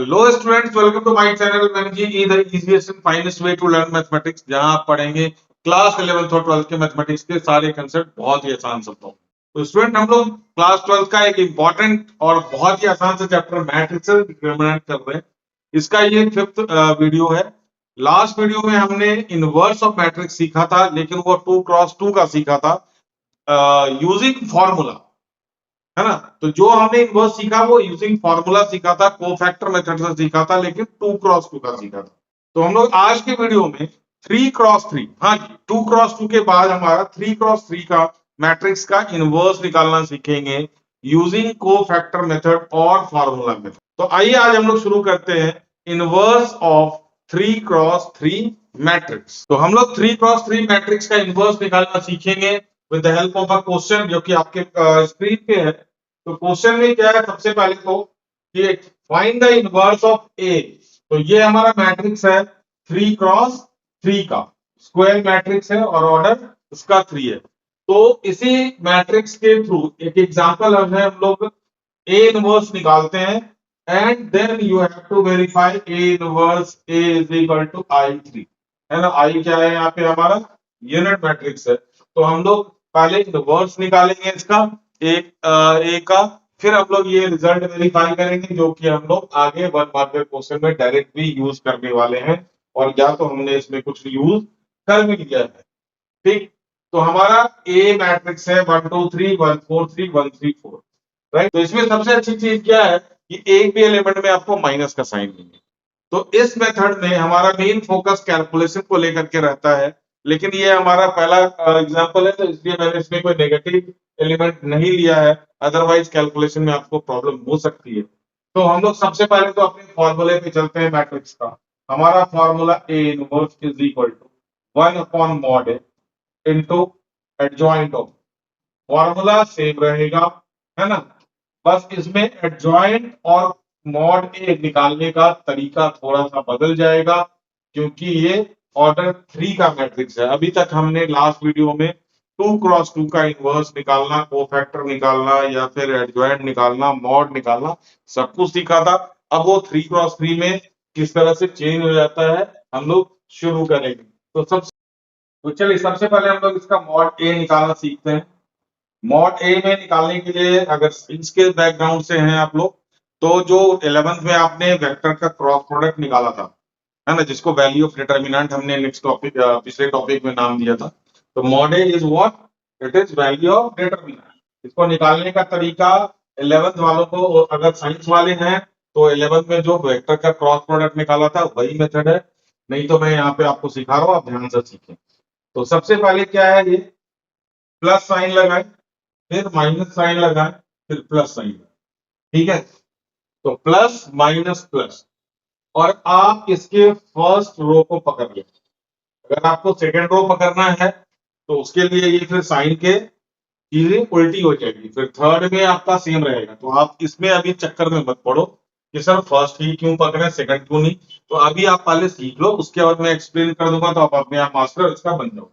Hello students, welcome to my channel managing the easiest and finest way to learn mathematics, जहां आप पढ़ेंगे class 11th और 12th के mathematics के सारे कंसेप्ट बहुत ही आसान शब्दों में। तो स्टूडेंट, हम लोग क्लास 12th का एक इंपॉर्टेंट और बहुत ही आसान से चैप्टर मैट्रिक्स डिटरमिनेंट कर रहे हैं। इसका ये 5th वीडियो है। लास्ट वीडियो में हमने इनवर्स ऑफ मैट्रिक्स सीखा था, लेकिन वो 2x2 का सीखा था यूजिंग फॉर्मूला, है ना। तो जो हमने इनवर्स सीखा वो यूजिंग फार्मूला सीखा था, कोफैक्टर मेथड से सीखा था, लेकिन 2x2 का सीखा था। तो हम लोग आज के वीडियो में 3x3, हाँ जी, 2x2 के बाद हमारा 3x3 का मैट्रिक्स का इनवर्स निकालना सीखेंगे यूजिंग कोफैक्टर मेथड और फार्मूला मेथड। तो आइए आज हम लोग शुरू करते हैं इनवर्स ऑफ 3x3 मैट्रिक्स। तो हम लोग 3x3 मैट्रिक्स का इनवर्स निकालना सीखेंगे with the help of a question जो कि आपके स्क्रीन पे है। तो क्वेश्चन में क्या है, सबसे पहले तो कि find the inverse of A. तो ये हमारा मैट्रिक्स है 3x3 का, स्क्वायर मैट्रिक्स है और ऑर्डर उसका 3 है। तो इसी मैट्रिक्स के थ्रू एक एग्जांपल हम लोग ए इनवर्स निकालते हैं, and then you have to verify A inverse A is equal to I3, है ना। आई क्या है यहाँ पे, हमारा यूनिट मैट्रिक्स है। तो हम लोग पहले इनवर्स निकालेंगे इसका एक ए का, फिर हम लोग ये रिजल्ट वेरीफाई करेंगे जो कि हम लोग आगे 1 मार्क के क्वेश्चन में डायरेक्ट भी यूज करने वाले हैं, और या तो हमने इसमें कुछ यूज कर भी लिया है। ठीक, तो हमारा ए मैट्रिक्स है 1 2 3 1 4 3 1 3 4, राइट। तो इसमें सबसे अच्छी चीज क्या है कि एक भी एलिमेंट में आपको माइनस का साइन नहीं है। तो इस मेथड में हमारा मेन फोकस कैलकुलेशन को लेकर के रहता है, लेकिन ये हमारा पहला एग्जांपल है, तो इसलिए मैंने इसमें कोई नेगेटिव एलिमेंट नहीं लिया है, अदरवाइज कैलकुलेशन में आपको प्रॉब्लम हो सकती है। तो हम लोग सबसे पहले तो अपने फॉर्मूले पे चलते हैं मैट्रिक्स का। हमारा formula A inverse is equal to 1 upon mod A into adjoint of, formula same रहेगा, है ना। बस इसमें एडजॉइंट और मॉड ए निकालने का तरीका थोड़ा सा बदल जाएगा, क्योंकि ये ऑर्डर 3 का मैट्रिक्स है। अभी तक हमने लास्ट वीडियो में 2x2 का इनवर्स निकालना, कोफैक्टर निकालना, या फिर एडजॉइंट निकालना, मॉड निकालना, सब कुछ सीखा था। अब वो 3x3 में किस तरह से चेंज हो जाता है हम लोग शुरू करेंगे। तो चलिए सबसे पहले हम लोग इसका मॉड ए निकालना सीखते हैं। मॉड ए में निकालने के लिए, अगर साइंस के बैकग्राउंड से हैं आप लोग, तो जो 11th में आपने वेक्टर का क्रॉस प्रोडक्ट निकाला था, है ना, जिसको वैल्यू ऑफ डिटरमिनेंट हमने नेक्स्ट टॉपिक पिछले टॉपिक में नाम दिया था। तो mod A is what, it is value of determinant. इसको निकालने का तरीका 11th वालों को, अगर साइंस वाले हैं तो 11th में जो वेक्टर का क्रॉस प्रोडक्ट निकाला था वही मेथड है, नहीं तो मैं यहाँ पे आपको सिखा रहा हूँ, आप ध्यान से सीखें। तो सबसे पहले क्या है, ये प्लस साइन लगाए, फिर माइनस साइन लगाए, फिर प्लस साइन लगाए, ठीक है। तो प्लस माइनस प्लस, और आप इसके फर्स्ट रो को पकड़ लें। अगर आपको सेकंड रो पकड़ना है तो उसके लिए ये फिर साइन के चीजें उल्टी हो जाएगी, फिर थर्ड में आपका सेम रहेगा। तो आप इसमें अभी चक्कर में मत पड़ो कि सर फर्स्ट ही क्यों पकड़े, सेकंड क्यों नहीं। तो अभी आप पहले सीख लो, उसके बाद मैं एक्सप्लेन कर दूंगा, तो आप अपने आप मास्टर इसका बन जाओ।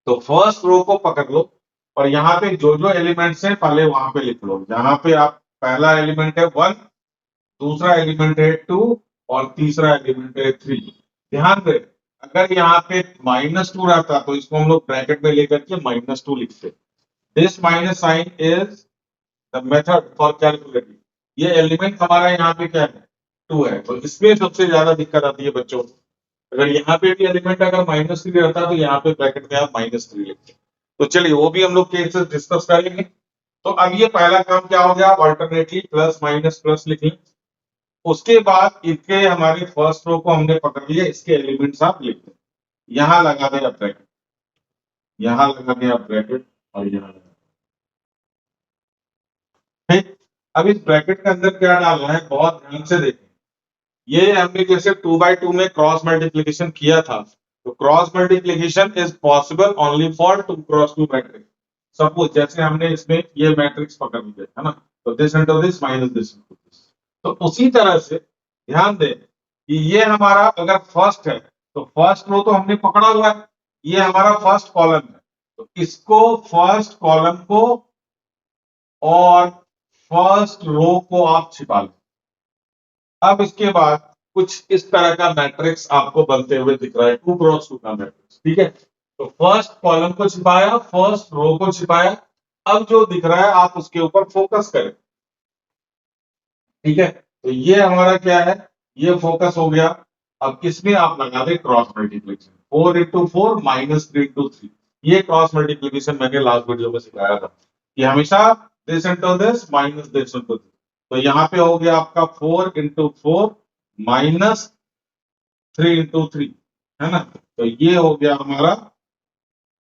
तो फर्स्ट रो को पकड़ लो, और यहाँ पे जो जो एलिमेंट्स हैं पहले वहां पे लिख लो। यहाँ पे आप पहला एलिमेंट है 1, दूसरा एलिमेंट है 2, और तीसरा एलिमेंट है 3। ध्यान दे, अगर यहाँ पे -2 रहता तो इसको हम लोग ब्रैकेट में लेकर के -2 लिखते। This minus sign is the method for calculating. ये एलिमेंट हमारा यहाँ पे क्या है, 2 है। तो इसमें सबसे ज्यादा दिक्कत आती है बच्चों को। अगर यहाँ पे भी एलिमेंट अगर -3 रहता तो यहाँ पे ब्रैकेट में आप -3 लिखते। तो चलिए वो भी हम लोग केसेस डिस्कस करेंगे। तो अब ये पहला काम क्या हो गया, अल्टरनेटली प्लस माइनस प्लस लिख लें। उसके बाद इसके हमारे फर्स्ट रो को हमने पकड़ लिया, इसके एलिमेंट्स आप लिख दें। यहां लगा दें आप ब्रैकेट, यहां लगा दें आप ब्रैकेट, और यहां लगा दें। ठीक, अब इस ब्रैकेट के अंदर क्या डालना है, बहुत ध्यान से देखें। ये हमने जैसे 2 by 2 में क्रॉस मल्टीप्लीकेशन किया था, तो cross multiplication is possible only for 2x2 matrix. Suppose जैसे हमने इसमें ये मैट्रिक्स पकड़ लिया, है ना, तो this into this minus this into this. तो उसी तरह से ध्यान दें कि ये हमारा अगर फर्स्ट है तो फर्स्ट रो तो हमने पकड़ा हुआ है, ये हमारा फर्स्ट कॉलम है। तो इसको, फर्स्ट कॉलम को और फर्स्ट रो को आप छिपा लो। अब इसके बाद कुछ इस तरह का मैट्रिक्स आपको बनते हुए दिख रहा है, 2 क्रॉस 2 का मैट्रिक्स। ठीक है, तो फर्स्ट कॉलम को छिपाया, फर्स्ट रो को छिपाया। अब जो दिख रहा है आप उसके ऊपर फोकस करें। ठीक है, तो ये हमारा क्या है, ये फोकस हो गया। अब इसमें आप लगा दें cross multiplication, 4 into 4 minus 3 into 3। ये क्रॉस मल्टीप्लिकेशन मैंने लास्ट वीडियो में सिखाया था कि हमेशा this into this minus this into this. तो यहाँ पे हो गया आपका 4 इंटू 4 माइनस 3 इंटू 3, है ना। तो ये हो गया हमारा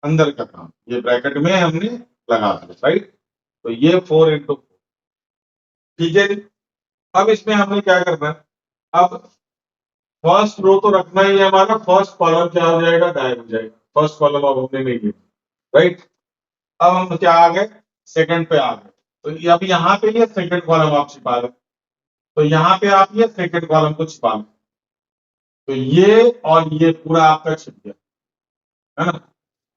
अंदर का काम, ये ब्रैकेट में हमने लगा दिया, राइट। तो ये 4 इंटू 4। ठीक है जी। अब इसमें हमने क्या करना है, अब फर्स्ट रो तो रखना ही है हमारा, फर्स्ट कॉलम क्या हो जाएगा, गायब हो जाएगा। फर्स्ट कॉलम अब हमने नहीं लिया, राइट। अब हम क्या आ गए, सेकंड पे आ गए। तो अब यहाँ पे ये सेकंड कॉलम आप छिपा लें, तो यहाँ पे आप ये सेकंड कॉलम को छिपा लें। तो ये और ये पूरा आपका छिप गया, है ना।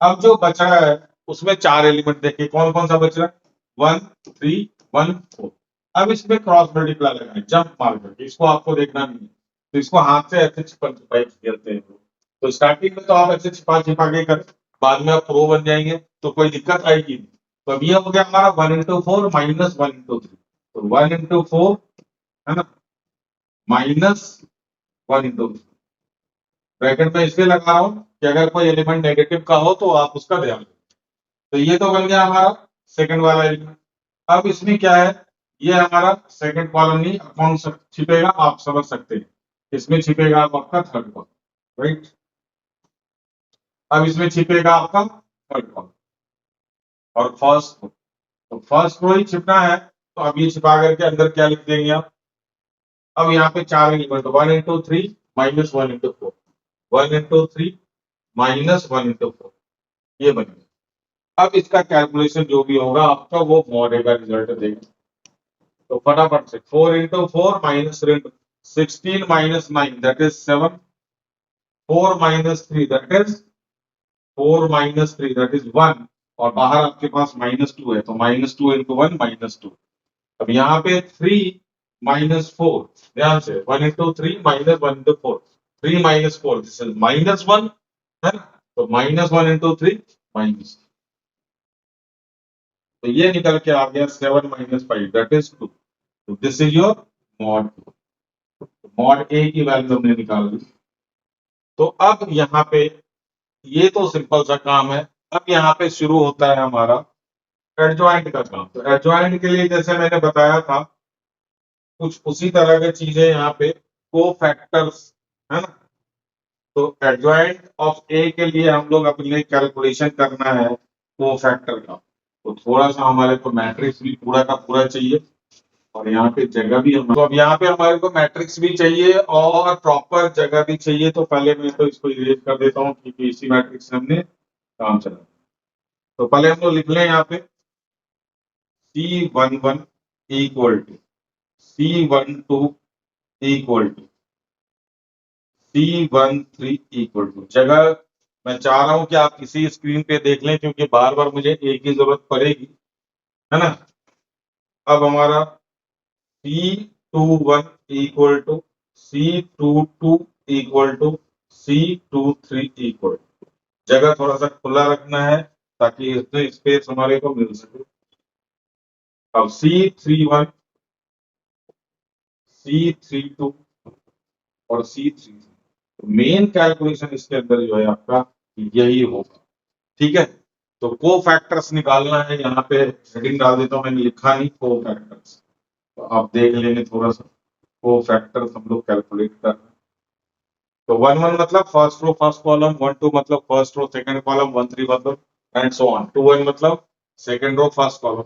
अब जो बचा है उसमें 4 एलिमेंट देखिए कौन कौन सा बच रहा है, 1 3 1 4। अब इसमें क्रॉस मल्टीप्लाई लगाए जंप मार करके, इसको आपको देखना नहीं है। तो इसको हाथ से ऐसे छिपा छिपाई खेलते हैं। तो स्टार्टिंग में तो आप ऐसे छिपा छिपा के कर, बाद में आप प्रो बन जाएंगे तो कोई दिक्कत आएगी नहीं। तो अब ये हो गया हमारा 1 इंटू 4 माइनस 1 इंटू 3। तो 1 इंटू 4, है ना, माइनस 1 इंटू 3। ब्रैकेट में इसलिए लगा रहा हूं कि अगर कोई एलिमेंट नेगेटिव का हो तो आप उसका ध्यान रखें। तो ये तो बन गया हमारा सेकंड वाला एलिमेंट। अब इसमें क्या है, ये हमारा सेकंड कॉलम नहीं, कौन छिपेगा आप समझ सकते हैं, इसमें छिपेगा आपका थर्ड कॉलम, राइट। अब इसमें छिपेगा आपका थर्ड कॉलम और फर्स्ट रो। तो फर्स्ट रो ही छिपना है, तो अब ये छिपा करके अंदर क्या लिख देंगे आप। अब यहाँ पे 4 element, 1 into 3 minus 1 into 4, 1 into 3 minus 1 into 4, ये बन गया। अब इसका कैलकुलेशन जो भी होगा आपका वो मॉड का रिजल्ट देगा। तो फटाफट से 4 into 4 minus 16 minus 9 that is 7, 4 minus 3 that is 4 minus 3 that is 1, और बाहर आपके पास -2 है तो -2 इंटू 1 -2। अब यहाँ पे 3 माइनस 4, ध्यान से 1 into 3 minus 1 into 4, 3 minus 4 this is -1, है ना। तो -1 इंटू 3 माइनस, तो ये निकल के आ गया 7 माइनस 5 दैट इज 2। तो this is your mod. Mod A की वैल्यू हमने निकाल ली। तो अब यहाँ पे ये तो सिंपल सा काम है। अब यहाँ पे शुरू होता है हमारा एडजॉइंट का काम। तो एडजॉइंट के लिए जैसे मैंने बताया था कुछ उसी तरह की चीजें यहाँ पे कोफैक्टर्स, है ना। तो एडजॉइंट ऑफ ए के लिए हम लोग अपने कैलकुलेशन करना है कोफैक्टर का। तो थोड़ा सा हमारे को मैट्रिक्स भी पूरा का पूरा चाहिए और यहाँ पे जगह भी हम, तो अब यहाँ पे हमारे को मैट्रिक्स भी चाहिए और प्रॉपर जगह भी चाहिए। तो पहले मैं तो इसको इरेज कर देता हूँ क्योंकि इसी मैट्रिक्स से हमने काम चला। तो पहले हम लोग लिख लें यहाँ पे C11 equal to C12 equal to C13 equal to, जगह मैं चाह रहा हूं कि आप किसी स्क्रीन पे देख लें क्योंकि बार बार मुझे एक की जरूरत पड़ेगी, है ना। अब हमारा C21 equal to C22 equal to C23 equal to, जगह थोड़ा सा खुला रखना है ताकि इसमें स्पेस हमारे को मिल सके। अब C31 C32 और C33, तो मेन कैलकुलेशन इसके अंदर जो है आपका यही होगा। ठीक है, तो को फैक्टर्स निकालना है। यहाँ पे हेडिंग डाल देता हूं, मैंने लिखा नहीं को फैक्टर्स, तो आप देख लेंगे थोड़ा सा को फैक्टर्स हम लोग कैलकुलेट कर रहे हैं। तो 1 1 मतलब फर्स्ट रो फर्स्ट कॉलम, 1 2 मतलब फर्स्ट रो सेकंड कॉलम, 1 3 मतलब एंड सो ऑन, 2 1 मतलब सेकंड रो फर्स्ट कॉलम।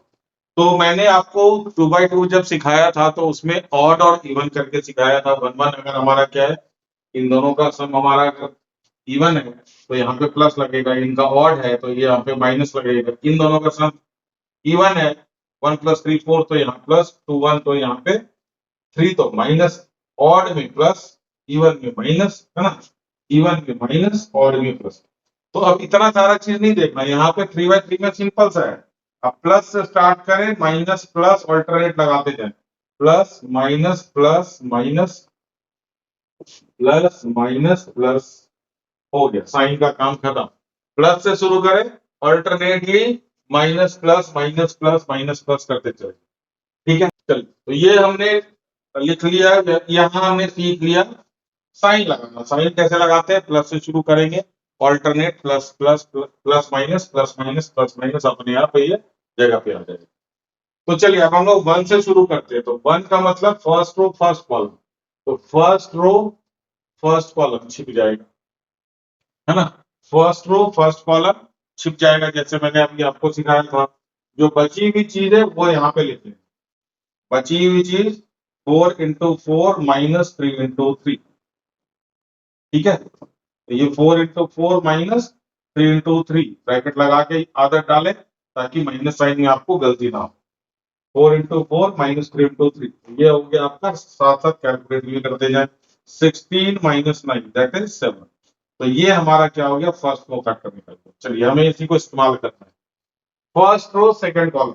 तो मैंने आपको 2 by 2 जब सिखाया था तो उसमें ऑड और इवन करके सिखाया था। 1 1 अगर हमारा क्या है, इन दोनों का सम हमारा अगर इवन है तो यहाँ पे प्लस लगेगा, इनका ऑड है तो ये यहाँ पे माइनस लगेगा। इन दोनों का सम इवन है 1 + 3 4, तो यहाँ प्लस 2 1, तो यहाँ पे 3 तो माइनस, ऑड में प्लस इवन में माइनस, है ना, इवन में माइनस ऑड में प्लस। तो अब इतना सारा चीज नहीं देखना, यहाँ पे 3 by 3 में सिंपल सा है। अब प्लस से स्टार्ट करें, माइनस प्लस ऑल्टरनेट लगाते जाए, plus minus plus minus plus, हो गया, साइन का काम खत्म। प्लस से शुरू करें, alternately minus plus minus plus minus plus करते चले। ठीक है, चलिए, तो ये हमने लिख लिया। यहाँ हमने सीख लिया साइन लगाना। साइन कैसे लगाते हैं, प्लस से शुरू करेंगे, alternate plus plus plus minus plus minus plus minus, अपने आप ये जगह पे आ जाएगा। तो चलिए अब हम लोग वन से शुरू करते हैं। तो वन का मतलब फर्स्ट रो फर्स्ट कॉलम, तो फर्स्ट रो फर्स्ट कॉलम छिप जाएगा, है ना। फर्स्ट रो फर्स्ट कॉलम छिप जाएगा, जैसे मैंने अभी आपको सिखाया था। जो बची हुई चीज है वो यहाँ पे लिख लें। बची हुई चीज 4 × 4 माइनस 3 × 3, ठीक है। तो ये 4 × 4 माइनस 3 × 3 ब्रैकेट लगा के आदत डालें, ताकि माइनस साइन में आपको गलती ना हो। 4 × 4 माइनस 3 × 3, ये हो गया आपका। साथ साथ कैलकुलेट भी करते जाए। 16 माइनस 9 दैट इज 7। तो ये हमारा क्या हो गया, फर्स्ट रो फैक्टर निकल गया। चलिए हमें इसी को इस्तेमाल करना है। फर्स्ट रो सेकंड कॉलम,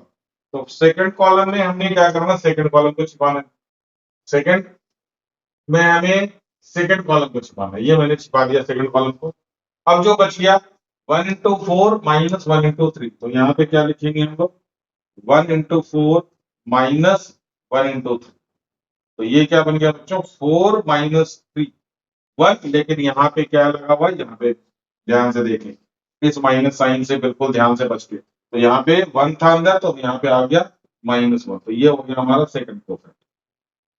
तो सेकंड कॉलम में हमने क्या करना, सेकंड कॉलम को छिपाना है। सेकंड में हमें सेकंड कॉलम को छिपाना है, ये मैंने छिपा दिया सेकंड कॉलम को। अब जो बच गया 1 × 4 माइनस 1 × 3, तो यहाँ पे क्या लिखेंगे हम लोग, 1 × 4 माइनस 1 × 3। तो ये क्या बन गया बच्चों, 4 माइनस 3 1। लेकिन यहाँ पे क्या लगा हुआ है, यहाँ पे ध्यान से देखें, इस माइनस साइन से बिल्कुल ध्यान से बच के, तो यहाँ पे 1 था अंदर, तो यहाँ पे आ गया -1। तो ये हो गया हमारा सेकंड कोफैक्टर।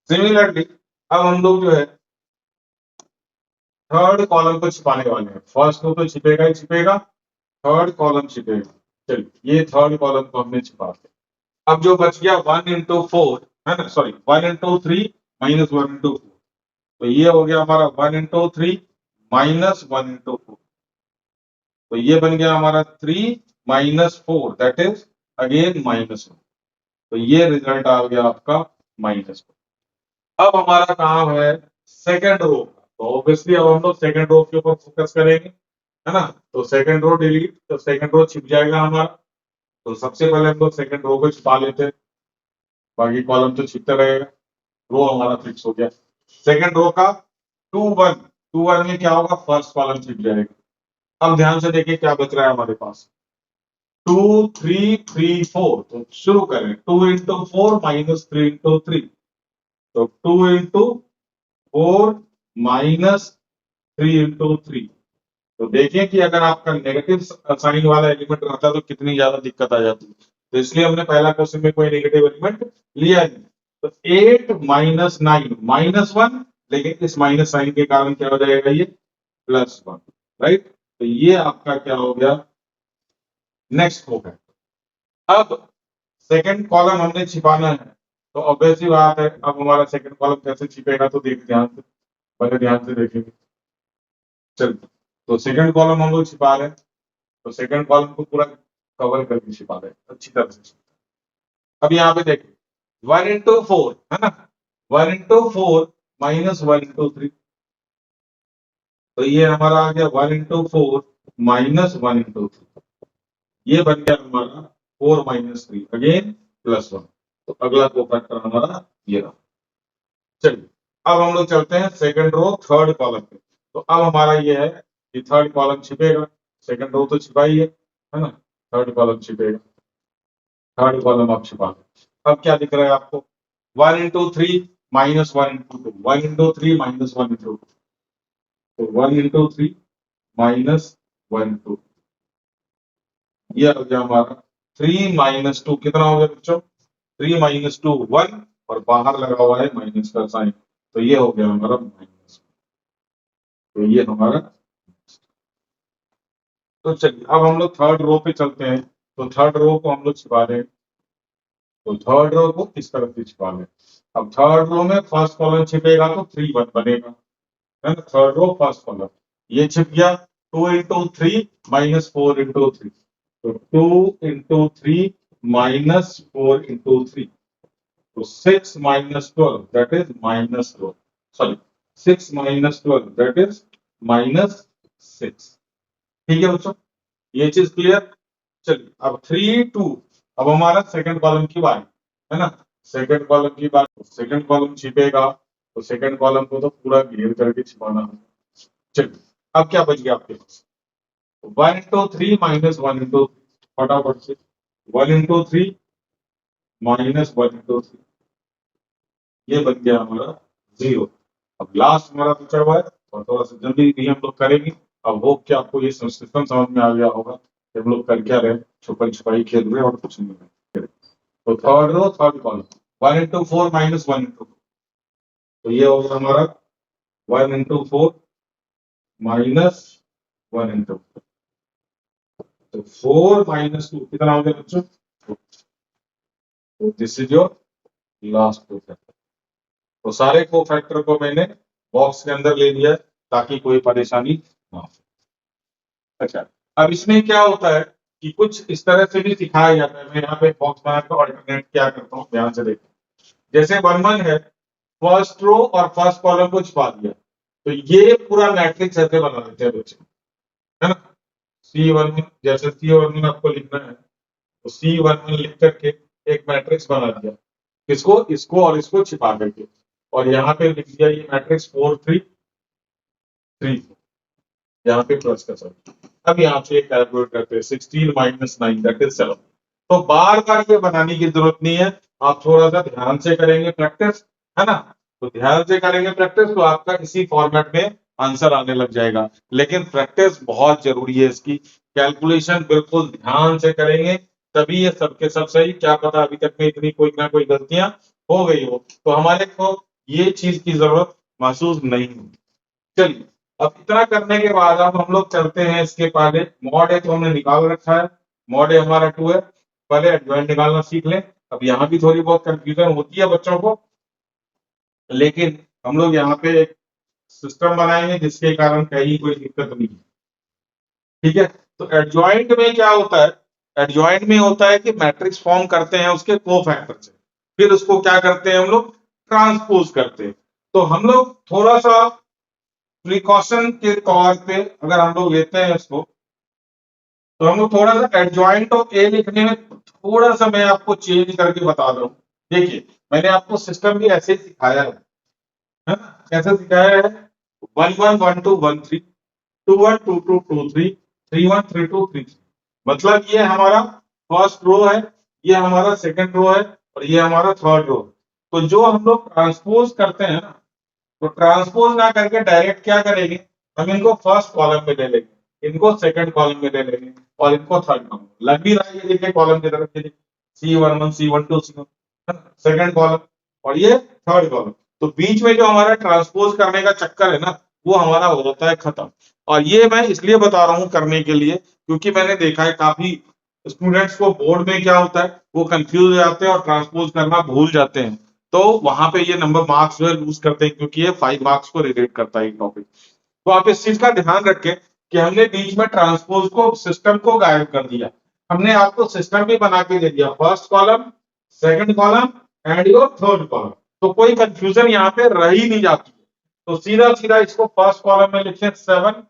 सिमिलरली अब हम लोग जो है थर्ड कॉलम को छिपाने वाले हैं। फर्स्ट को तो छिपेगा ही छिपेगा, थर्ड कॉलम छिपेगा। चलिए ये थर्ड कॉलम को हमने छिपा दिया। अब जो बच गया 1 × 4 है ना, सॉरी 1 × 3 माइनस 1 × 4, तो ये हो गया हमारा 1 × 3 माइनस 1 × 4। तो ये बन गया हमारा 3 माइनस 4 दैट इज अगेन -1। तो ये रिजल्ट आ गया आपका -1। अब हमारा काम है सेकंड रो का। तो ऑब्वियसली अब हम लोग सेकंड रो के ऊपर फोकस करेंगे, है ना। तो सेकंड रो डिलीट, तो सेकंड रो छिप जाएगा हमारा। तो सबसे पहले हम लोग सेकंड रो को छिपा लेते हैं, बाकी कॉलम तो छिपता रहेगा। रो हमारा फिक्स हो गया। सेकंड रो का 2 1, 2 1 में क्या होगा, फर्स्ट कॉलम छिप जाएगा। अब ध्यान से देखिए क्या बच रहा है हमारे पास, 2 3 3 4। तो शुरू करें, 2 × 4 माइनस 3 × 3, तो 2 × 4 माइनस 3 × 3। तो देखिए कि अगर आपका नेगेटिव साइन वाला एलिमेंट रहता तो कितनी ज्यादा दिक्कत आ जाती। तो इसलिए हमने पहला क्वेश्चन में कोई नेगेटिव एलिमेंट लिया नहीं। तो 8 माइनस 9 -1, लेकिन इस माइनस साइन के कारण क्या हो जाएगा, ये +1, राइट। तो ये आपका क्या हो गया, नेक्स्ट हो गया। अब सेकंड कॉलम हमने छिपाना है, तो ऑब्वियसली बात है, अब हमारा सेकंड कॉलम कैसे छिपेगा, तो देख ध्यान से, पहले ध्यान से देखेंगे। चलिए, तो सेकंड कॉलम हम लोग छिपा रहे हैं, तो सेकंड कॉलम को पूरा कवर करके छिपा रहे हैं अच्छी तरह से। अब यहाँ पे देखिए 1 × 4 है ना, 1 × 4 माइनस 1 × 3, तो ये हमारा आ गया 1 × 4 माइनस 1 × 3। ये बन गया हमारा 4 माइनस 3 अगेन +1। तो अगला कोफैक्टर हमारा ये रहा। चलिए अब हम लोग चलते हैं सेकंड रो थर्ड कॉलम पे। तो अब हमारा ये है कि थर्ड कॉलम छिपेगा, सेकंड रो तो छिपा ही है ना, थर्ड कॉलम छिपेगा। थर्ड कॉलम आप छिपा दें। अब क्या दिख रहा है आपको, 1 × 3 माइनस 1 × 2, 1 × 3 माइनस 1 × 2, तो 1 × 3 माइनस 1 × 2, ये हो गया हमारा 3 माइनस 2। कितना हो गया बच्चों, 3 माइनस 2 1, और बाहर लगा हुआ है माइनस का साइन, तो ये हो गया हमारा -1। तो ये हमारा, तो चलिए अब हम लोग थर्ड रो पे चलते हैं। तो थर्ड रो को हम लोग छिपा दें, तो थर्ड रो को किस तरह से छिपा लें। अब थर्ड रो में फर्स्ट कॉलम छिपेगा तो 3 1 बनेगा, है ना। थर्ड रो फर्स्ट कॉलम ये छिप गया। 2 × 3 माइनस 4 × 3, तो 2 × 3 माइनस 4 × 3, तो 6 minus 12 that is -12, sorry 6 minus 12 that is -6। ठीक है बच्चों, ये चीज क्लियर। चलिए अब 3 2, अब हमारा सेकंड कॉलम की बारी, है ना। सेकंड कॉलम की बारी, सेकंड कॉलम छिपेगा, तो सेकंड कॉलम को तो पूरा घेर करके छिपाना है। चलिए अब क्या बच गया आपके पास, 1 into 3 माइनस 1 into 3, फटाफट से 1 into 3 माइनस 1 into 3, ये बन गया हमारा 0। अब लास्ट हमारा बचा हुआ है और थोड़ा सा जल्दी भी हम लोग करेंगे। अब होप कि आपको ये सिस्टम समझ में आ गया होगा कि हम लोग कर क्या रहे, छुपन छुपाई खेल रहे और कुछ नहीं रहे। तो third row third column 1 into 4 minus 1 into 2, तो ये होगा हमारा 1 into 4 माइनस 1 into 2, तो 4 माइनस 2 कितना हो गया बच्चों, तो this is your last cofactor. तो सारे कोफैक्टर को मैंने बॉक्स के अंदर ले लिया ताकि कोई परेशानी ना हो। अच्छा, अब इसमें क्या होता है कि कुछ इस तरह से भी सिखाया जाता है। मैं यहाँ पे बॉक्स बनाकर ऑल्टरनेट क्या करता हूँ, ध्यान से देखो। जैसे 1 1 है, फर्स्ट रो और फर्स्ट कॉलम को छिपा दिया, तो ये पूरा मैट्रिक्स ऐसे बना देते हैं बच्चे, है ना। C11 जैसे C11 आपको लिखना है तो C11 लिख करके एक मैट्रिक्स बना दिया, इसको इसको और इसको छिपा करके, और यहाँ पे लिख दिया ये मैट्रिक्स 4 3 3, यहाँ पे प्लस का साइन। अब यहाँ से कैलकुलेट करते हैं 16 माइनस 9 दैट इज 7। तो बार बार ये बनाने की जरूरत नहीं है, आप थोड़ा सा ध्यान से करेंगे प्रैक्टिस, है ना। तो ध्यान से करेंगे प्रैक्टिस तो आपका इसी फॉर्मेट में आंसर आने लग जाएगा। लेकिन प्रैक्टिस बहुत जरूरी है, इसकी कैलकुलेशन बिल्कुल ध्यान से करेंगे तभी ये सबके सब सही। क्या पता अभी तक में इतनी कोई ना कोई गलतियां हो गई हो, तो हमारे को ये चीज की जरूरत महसूस नहीं होगी। चलिए अब इतना करने के बाद अब हम लोग चलते हैं इसके पहले मॉड है तो हमने निकाल रखा है, मॉड है हमारा 2 है, पहले एडजॉइंट निकालना सीख लें। अब यहाँ भी थोड़ी बहुत कंफ्यूजन होती है बच्चों को, लेकिन हम लोग यहाँ पे एक सिस्टम बनाएंगे जिसके कारण कहीं कोई दिक्कत नहीं है, ठीक है। तो एडजॉइंट में क्या होता है, एडजॉइंट में होता है कि मैट्रिक्स फॉर्म करते हैं उसके कोफैक्टर से, फिर उसको क्या करते हैं हम लोग, ट्रांसपोज करते हैं। तो हम लोग थोड़ा सा प्रिकॉशन के तौर पे अगर हम लोग लेते हैं इसको, तो हम लोग थोड़ा सा एडजॉइंट ऑफ ए लिखने में थोड़ा सा मैं आपको चेंज करके बता दूं। देखिए मैंने आपको सिस्टम भी ऐसे ही सिखाया है ना, कैसे सिखाया है, 1 1 1 2 1 3 2 1 2 2 2 3 3 1 3 2 3 3, मतलब ये हमारा फर्स्ट रो है, ये हमारा सेकंड रो है और ये हमारा थर्ड रो है। तो जो हम लोग ट्रांसपोज करते हैं ना, तो ट्रांसपोज ना करके डायरेक्ट क्या करेंगे, हम इनको फर्स्ट कॉलम में ले लेंगे, इनको सेकंड कॉलम में ले लेंगे और इनको थर्ड कॉलम लग भी रहा है, ये देखिए कॉलम की तरफ C11 C12 C1, second column और ये थर्ड कॉलम। तो बीच में जो हमारा ट्रांसपोज करने का चक्कर है ना, वो हमारा हो जाता है खत्म। और ये मैं इसलिए बता रहा हूं करने के लिए क्योंकि मैंने देखा है काफी स्टूडेंट्स को बोर्ड में क्या होता है, वो कंफ्यूज हो जाते हैं और ट्रांसपोज करना भूल जाते हैं, तो वहां पे ये नंबर मार्क्स जो है लूज करते हैं क्योंकि ये 5 मार्क्स को रिलेट करता है टॉपिक। तो आप इस चीज का ध्यान रखें कि हमने बीच में ट्रांसपोज को सिस्टम को गायब कर दिया, हमने आपको सिस्टम भी बना के दे दिया, first column second column and your third column, तो कोई कंफ्यूजन यहाँ पे रह ही नहीं जाती है। तो सीधा सीधा इसको फर्स्ट कॉलम में लिखें 7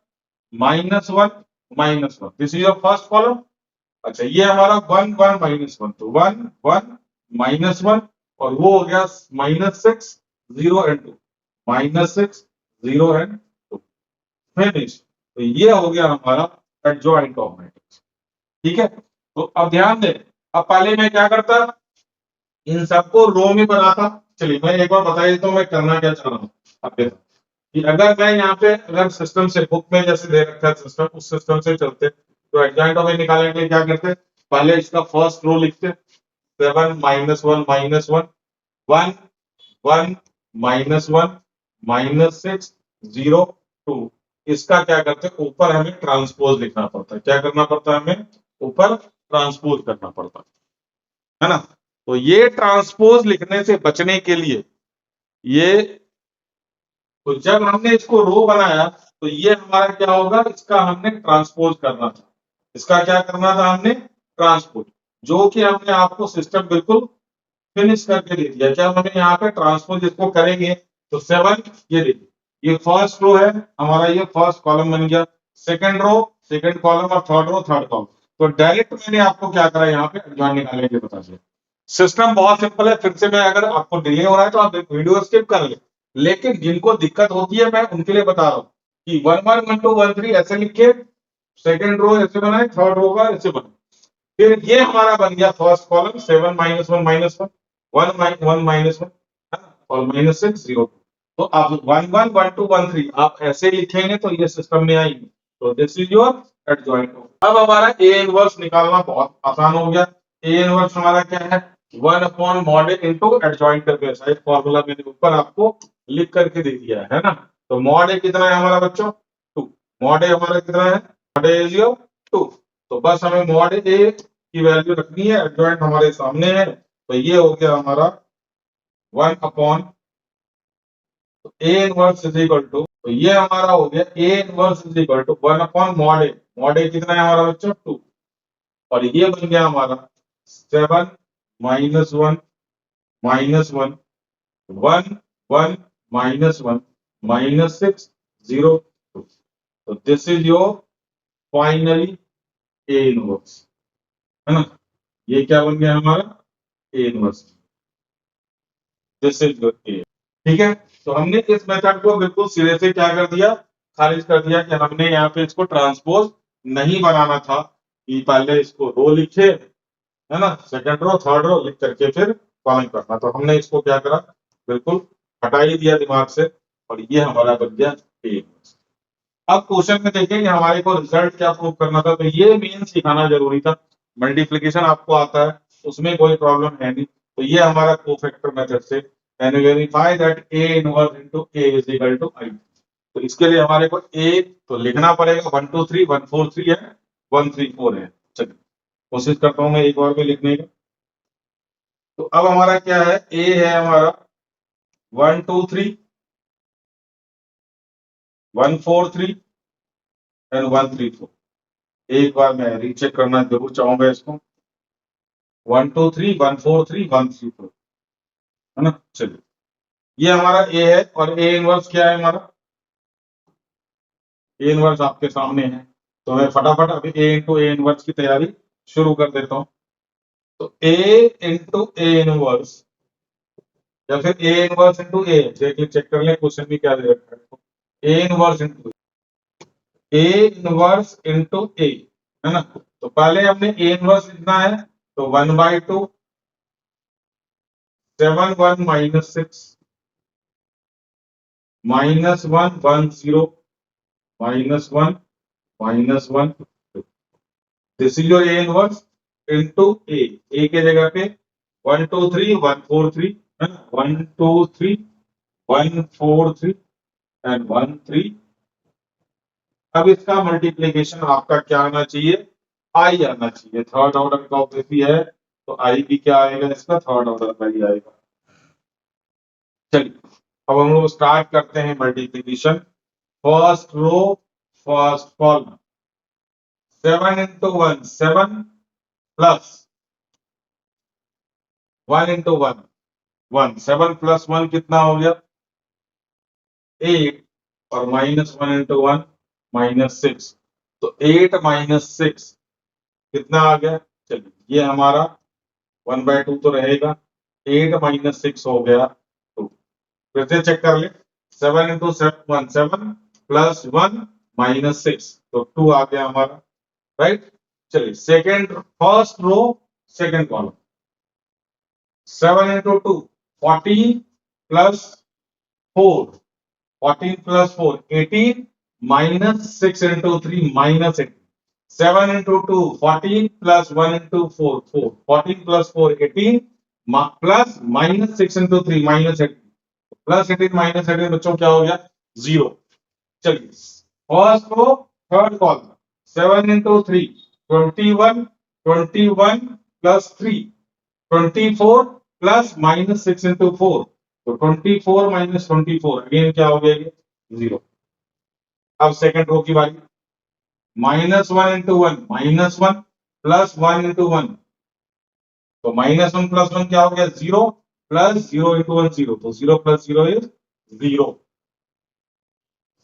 minus 1 minus 1, this is your first column. अच्छा ये हमारा 1 1 माइनस 1, तो 1 1 माइनस 1 और वो हो गया -6 0 एंड 2, -6 0 एंड 2, फिनिश। तो ये हो गया हमारा एडजॉइंट ऑफ मैट्रिक्स, ठीक है। तो अब ध्यान दें, अब पहले मैं क्या करता, इन सबको रो में बनाता। चलिए मैं एक बार बता देता हूँ मैं करना क्या चाह रहा हूँ। अब देखो कि अगर मैं यहाँ पे अगर सिस्टम से बुक में जैसे दे रखा है सिस्टम, उस सिस्टम से चलते तो एडजॉइंट ऑफ निकालने के लिए क्या करते, पहले इसका फर्स्ट रो लिखते 7 माइनस 1 माइनस 1 1 1 माइनस 1 -6 0 2, इसका क्या करते हैं ऊपर हमें ट्रांसपोज लिखना पड़ता है, क्या करना पड़ता है हमें ऊपर ट्रांसपोज करना पड़ता है ना। तो ये ट्रांसपोज लिखने से बचने के लिए ये, तो जब हमने इसको रो बनाया तो ये हमारा क्या होगा, इसका हमने ट्रांसपोज करना था, इसका क्या करना था हमने ट्रांसपोज, जो कि हमने आपको सिस्टम बिल्कुल फिनिश करके दे दिया। जब हमें यहाँ पे ट्रांसपोज इसको करेंगे तो 7, ये देखिए ये फर्स्ट रो है हमारा, ये फर्स्ट कॉलम बन गया, सेकंड रो सेकंड कॉलम और थर्ड रो थर्ड कॉलम। तो डायरेक्ट मैंने आपको क्या करा यहाँ पे एडजॉइंट निकालने के बता दिया। सिस्टम बहुत सिंपल है, फिर से मैं, अगर आपको डिले हो रहा है तो आप वीडियो स्किप कर ले, लेकिन जिनको दिक्कत होती है मैं उनके लिए बता रहा हूँ कि 111213 ऐसे लिखे, सेकंड रो ऐसे बनाए, थर्ड रो का ऐसे बनाए, फिर ये हमारा बन गया first column 7 minus one minus one, one minus one और माइनस 6 0। तो आप 111213 आप ऐसे लिखेंगे तो ये सिस्टम में आएंगे। तो दिस इज योर एडजॉइंट। अब हमारा ए इनवर्स निकालना बहुत आसान हो गया। ए इनवर्स हमारा क्या है, 1 अपॉन मॉड इनटू एडजॉइंट करके शायद फॉर्मूला मैंने ऊपर आपको लिख करके दे दिया है ना। तो मॉड ए कितना है हमारा बच्चों, 2। मॉड ए हमारा कितना है, मॉड ए इज योर 2। तो बस हमें मॉड ए की वैल्यू रखनी है, एडजॉइंट हमारे सामने है। तो ये हो गया हमारा 1 upon A inverse is equal to, तो ये हमारा हो गया A inverse is equal to 1 upon mod A. Mod A कितना है हमारा बच्चों, 2। और ये बन गया हमारा 7 minus one minus one, 1 1 minus one minus 6 0 2। तो this is your finally A inverse, है ना। ये क्या बन गया हमारा, A inverse. This is your A. ठीक है, तो हमने इस मेथड को बिल्कुल सिरे से क्या कर दिया, खारिज कर दिया कि हमने यहाँ पे इसको ट्रांसपोज नहीं बनाना था कि पहले इसको रो लिखे, है ना, सेकंड रो थर्ड रो लिख करके फिर कॉलम करना। तो हमने इसको क्या करा, बिल्कुल हटा ही दिया दिमाग से, और ये हमारा बन गया ए। अब क्वेश्चन में देखिए कि हमारे को रिजल्ट क्या प्रूव करना था, तो ये मेन सिखाना जरूरी था। मल्टीप्लीकेशन आपको आता है, उसमें कोई प्रॉब्लम है नहीं। तो ये हमारा कोफैक्टर मेथड से and verify that A inverse into A is equal to I. तो इसके लिए हमारे को ए तो लिखना पड़ेगा, 1 2 3 1 4 3 है, 1 3 4 है। चलिए कोशिश करता हूं मैं एक बार में लिखने का। तो अब हमारा क्या है, ए है हमारा 1 2 3 1 4 3 एंड 1 3 4। एक बार मैं रीचेक करना जरूर चाहूंगा इसको, 1 2 3 1 4 3 1 3 4, है ना। चलिए ये हमारा ए है, और ए इनवर्स क्या है हमारा, ए इनवर्स आपके सामने है। तो मैं फटाफट अभी ए इंटू ए इनवर्स की तैयारी शुरू कर देता हूं। तो ए इंटू ए इनवर्स या फिर ए इनवर्स इंटू ए, देखिए चेक कर ले क्वेश्चन में क्या दे रखा है। A inverse into A inverse into A, है ना। तो पहले हमने ए इनवर्स लिखना है, तो 1/2 7 1 minus 6 minus 1 1 0 minus 1 minus 1। This is your A inverse into A. A के जगह पे 1 2 3 1 4 3, है ना, 1 2 3 1 4 3 एंड 1 3। अब इसका मल्टीप्लीकेशन आपका क्या आना चाहिए, आई आना चाहिए। थर्ड ऑर्डर का ऑब्वियसली है, तो आई भी क्या आएगा इसका, थर्ड ऑर्डर का ही आएगा। चलिए अब हम लोग स्टार्ट करते हैं multiplication. First row first column, 7 into 1 7 plus 1 into 1 1, 7 plus 1 कितना हो गया 8, और माइनस 1 इंटू 1 माइनस 6। तो 8 माइनस 6 कितना आ गया, चलिए ये हमारा 1/2 तो रहेगा, 8 माइनस 6 हो गया 2। फिर से चेक कर ले, 7 इंटू 7 7 प्लस 1 माइनस 6, तो 2 आ गया हमारा, राइट। चलिए second first row second column, 7 into 2 14 plus 4, 14 plus 4 18 minus 6 into 3 minus 18। 7 into 2 14 plus 1 into 4 4, 14 plus 4 18 plus minus 6 into 3 minus 18, plus 18 minus 18 बच्चों क्या हो गया 0। चलिए first row third column, 7 into 3 21 21 plus 3 24 plus minus 6 into 4, तो 24 minus 24 again क्या हो गया ये 0। अब सेकंड रो की बारी, minus 1 into 1 minus 1 plus 1 into 1, तो माइनस 1 प्लस 1 क्या हो गया 0, प्लस 0 इंटू 1 0, तो 0 plus 0 is 0।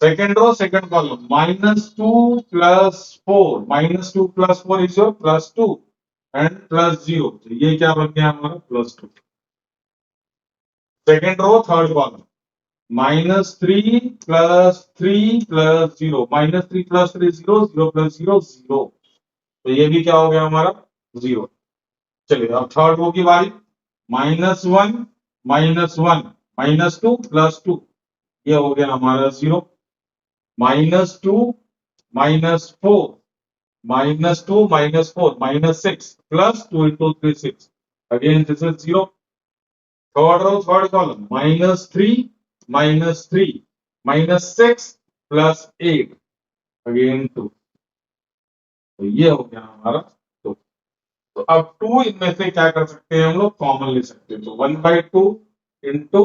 Second row second column, minus 2 plus 4 minus 2 plus 4 is your plus 2 and plus 0, तो ये क्या बन गया हमारा plus 2। Second row third column, -3 + 3 + 0, -3 + 3 0, 0 + 0 0, तो ये भी क्या हो गया हमारा 0। चलिए अब थर्ड रो की बारी, -1 -1 -2 + 2, ये हो गया हमारा 0, -2 -4 -2 -4 -6 + 2 × 3 6, again this is 0। Third row third column -3 -3 -6 + 8, again 2, तो ये हो गया हमारा 2। तो अब 2 इनमें से क्या कर सकते हैं हम लोग, कॉमन ले सकते हैं, तो 1/2 इंटू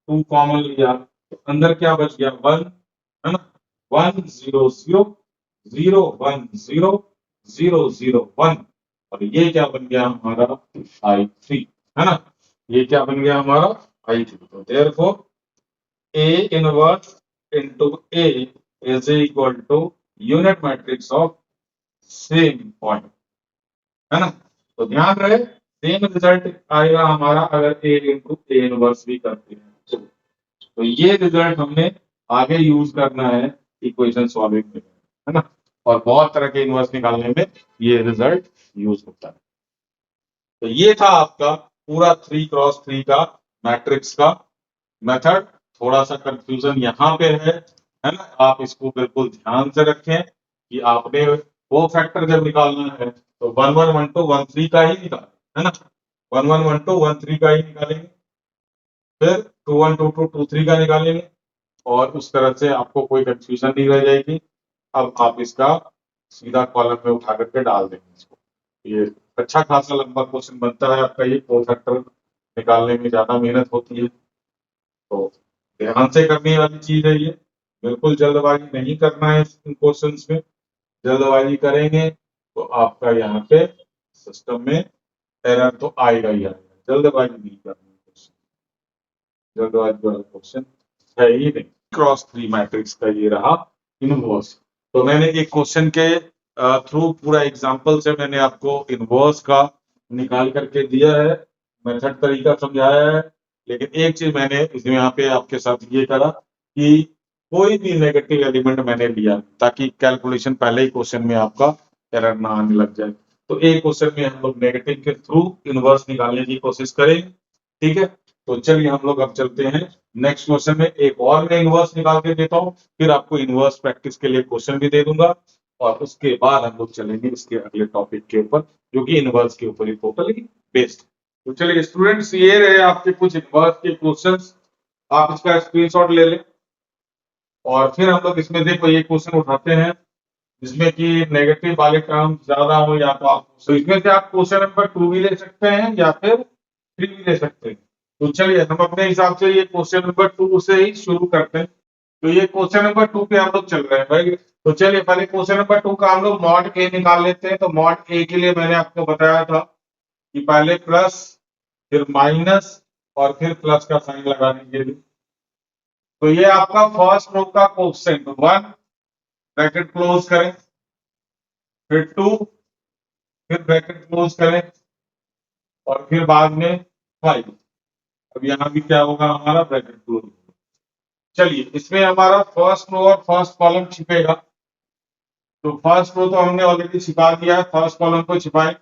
2 कॉमन लिया, तो अंदर क्या बच गया 1, है ना, 1 0 0 0 1 0 0 0 1, और ये क्या बन गया हमारा I3, है ना, ये क्या बन गया हमारा I3। तो therefore A inverse into A is equal to unit matrix of same point, है ना। तो ध्यान रहे सेम रिजल्ट आएगा हमारा अगर A इंटू A इनवर्स भी करते हैं तो ये रिजल्ट हमने आगे यूज करना है इक्वेशन सॉल्विंग में, है ना, और बहुत तरह के इनवर्स निकालने में ये रिजल्ट यूज होता है। तो ये था आपका पूरा 3x3 का मैट्रिक्स का मेथड। थोड़ा सा कंफ्यूजन यहाँ पे है ना, आप इसको बिल्कुल ध्यान से रखें कि आपने वो फैक्टर जब निकालना है तो 1 1 1 2 1 3 का ही निकालें, है ना, 1 1 1 2 1 3 का ही निकालेंगे, फिर 2 1 2 2 2 3 का निकालेंगे, और उस तरह से आपको कोई कंफ्यूजन नहीं रह जाएगी। अब आप इसका सीधा कॉलम में उठा करके डाल देंगे इसको, ये अच्छा खासा लंबा क्वेश्चन बनता है आपका, ये फोर फैक्टर निकालने में ज्यादा मेहनत होती है, तो ध्यान से करने वाली चीज है ये, बिल्कुल जल्दबाजी नहीं करना है इन क्वेश्चंस में, जल्दबाजी करेंगे तो आपका यहाँ पे सिस्टम में एरर तो आएगा ही आएगा। जल्दबाजी नहीं करनी, जल्दबाजी वाला क्वेश्चन है ही नहीं। x3 मैट्रिक्स का ये रहा इनवर्स। तो मैंने एक क्वेश्चन के थ्रू पूरा एग्जांपल से मैंने आपको इनवर्स का निकाल करके दिया है, मेथड तरीका समझाया है, लेकिन एक चीज मैंने इसमें यहाँ पे आपके साथ ये करा कि कोई भी नेगेटिव एलिमेंट मैंने लिया ताकि कैलकुलेशन पहले ही क्वेश्चन में आपका एरर ना आने लग जाए। तो एक क्वेश्चन में हम लोग नेगेटिव के थ्रू इनवर्स निकालने की कोशिश करेंगे, ठीक है। तो चलिए हम लोग अब चलते हैं नेक्स्ट क्वेश्चन में, एक और मैं इनवर्स निकाल के देता हूँ, फिर आपको इनवर्स प्रैक्टिस के लिए क्वेश्चन भी दे दूंगा, और उसके बाद हम लोग चलेंगे इसके अगले टॉपिक के ऊपर जो कि इनवर्स के ऊपर ही टोटली बेस्ड। तो चलिए स्टूडेंट्स, ये रहे आपके कुछ इनवर्स के क्वेश्चंस, आप इसका स्क्रीनशॉट ले लें, और फिर हम लोग इसमें से कोई एक क्वेश्चन उठाते हैं जिसमें कि नेगेटिव वाले टर्म ज्यादा हो, या तो आप तो इसमें से आप क्वेश्चन नंबर 2 भी ले सकते हैं या फिर 3 भी ले सकते हैं। तो चलिए हम अपने हिसाब से ये क्वेश्चन नंबर 2 से ही शुरू करते हैं। तो ये क्वेश्चन नंबर 2 पे हम लोग चल रहे हैं भाई। तो चलिए पहले क्वेश्चन नंबर 2 का हम लोग मॉड ए निकाल लेते हैं। तो मॉड ए के लिए मैंने आपको बताया था कि पहले प्लस, फिर माइनस, और फिर प्लस का साइन लगाने के लिए। तो ये आपका फर्स्ट रो का क्वेश्चन 1 ब्रैकेट क्लोज करें, फिर 2, फिर ब्रैकेट क्लोज करें, और फिर बाद में 5। अब यहाँ भी क्या होगा हमारा ब्रैकेट क्लोज। चलिए इसमें हमारा फर्स्ट रो और फर्स्ट कॉलम छिपेगा। तो फर्स्ट रो तो हमने ऑलरेडी छिपा दिया है, फर्स्ट कॉलम को छिपाए,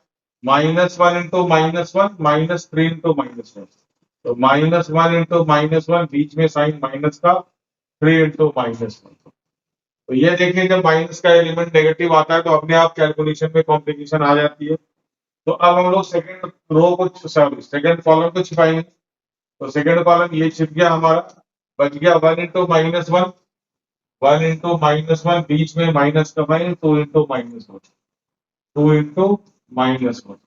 -1 इंटू -1 -3 इंटू -1, तो -1 इंटू -1, बीच में साइन माइनस का, 3 इंटू -1। तो ये देखिए जब माइनस का एलिमेंट नेगेटिव आता है तो अपने आप कैलकुलेशन में कॉम्प्लिकेशन आ जाती है। तो अब हम लोग सेकंड रो को सॉरी सेकंड कॉलम को छिपाएंगे। तो सेकंड कॉलम ये छिप गया हमारा, बच गया 1 इंटू -1, 1 इंटू -1, बीच में माइनस का साइन, 2 इंटू -1, 2 इंटू -1।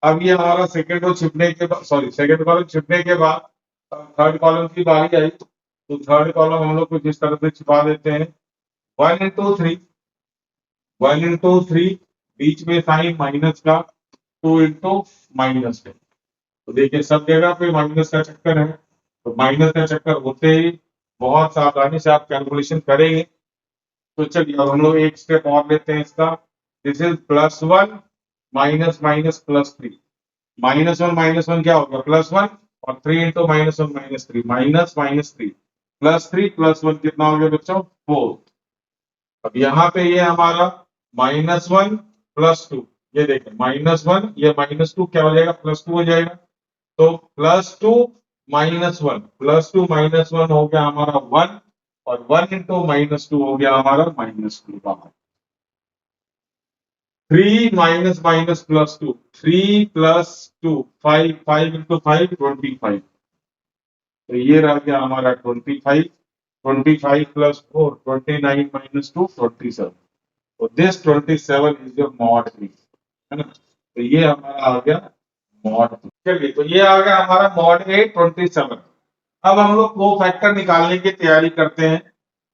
अब ये हमारा सेकंड रो छिपने के बाद, सॉरी सेकंड कॉलम छिपने के बाद थर्ड कॉलम की बारी आई। तो थर्ड कॉलम हम लोग कुछ इस तरह से छिपा देते हैं, 1 इंटू 3, 1 इंटू 3, बीच में साइन माइनस का, 2 इंटू -2। तो देखिए सब जगह पे माइनस का चक्कर है, तो माइनस का चक्कर होते ही बहुत सावधानी से आप कैलकुलेशन करेंगे। तो चलिए अब हम लोग एक स्टेप और लेते हैं इसका, दिस इज +1 माइनस माइनस +3, -1 क्या होगा +1, और 3 इंटू -1 -3, माइनस -3। +3 +1 कितना हो गया बच्चों 4। अब यहाँ पे ये हमारा -1 +2, ये देखें -1 ये -2 क्या हो जाएगा +2 हो जाएगा। तो +2 -1 +2 -1 हो गया हमारा 1 और 1 इंटू -2 हो गया हमारा -2 बाहर। 3 माइनस माइनस +2 3 +2 5 5 इंटू 5 25। तो ये रह गया हमारा 25 25 +4 29 -2 27। तो दिस 27 इज योर मॉड 3, है ना। तो ये हमारा आ गया मॉड 3। चलिए तो ये आ गया हमारा मॉड 8 27। अब हम लोग को फैक्टर निकालने की तैयारी करते हैं।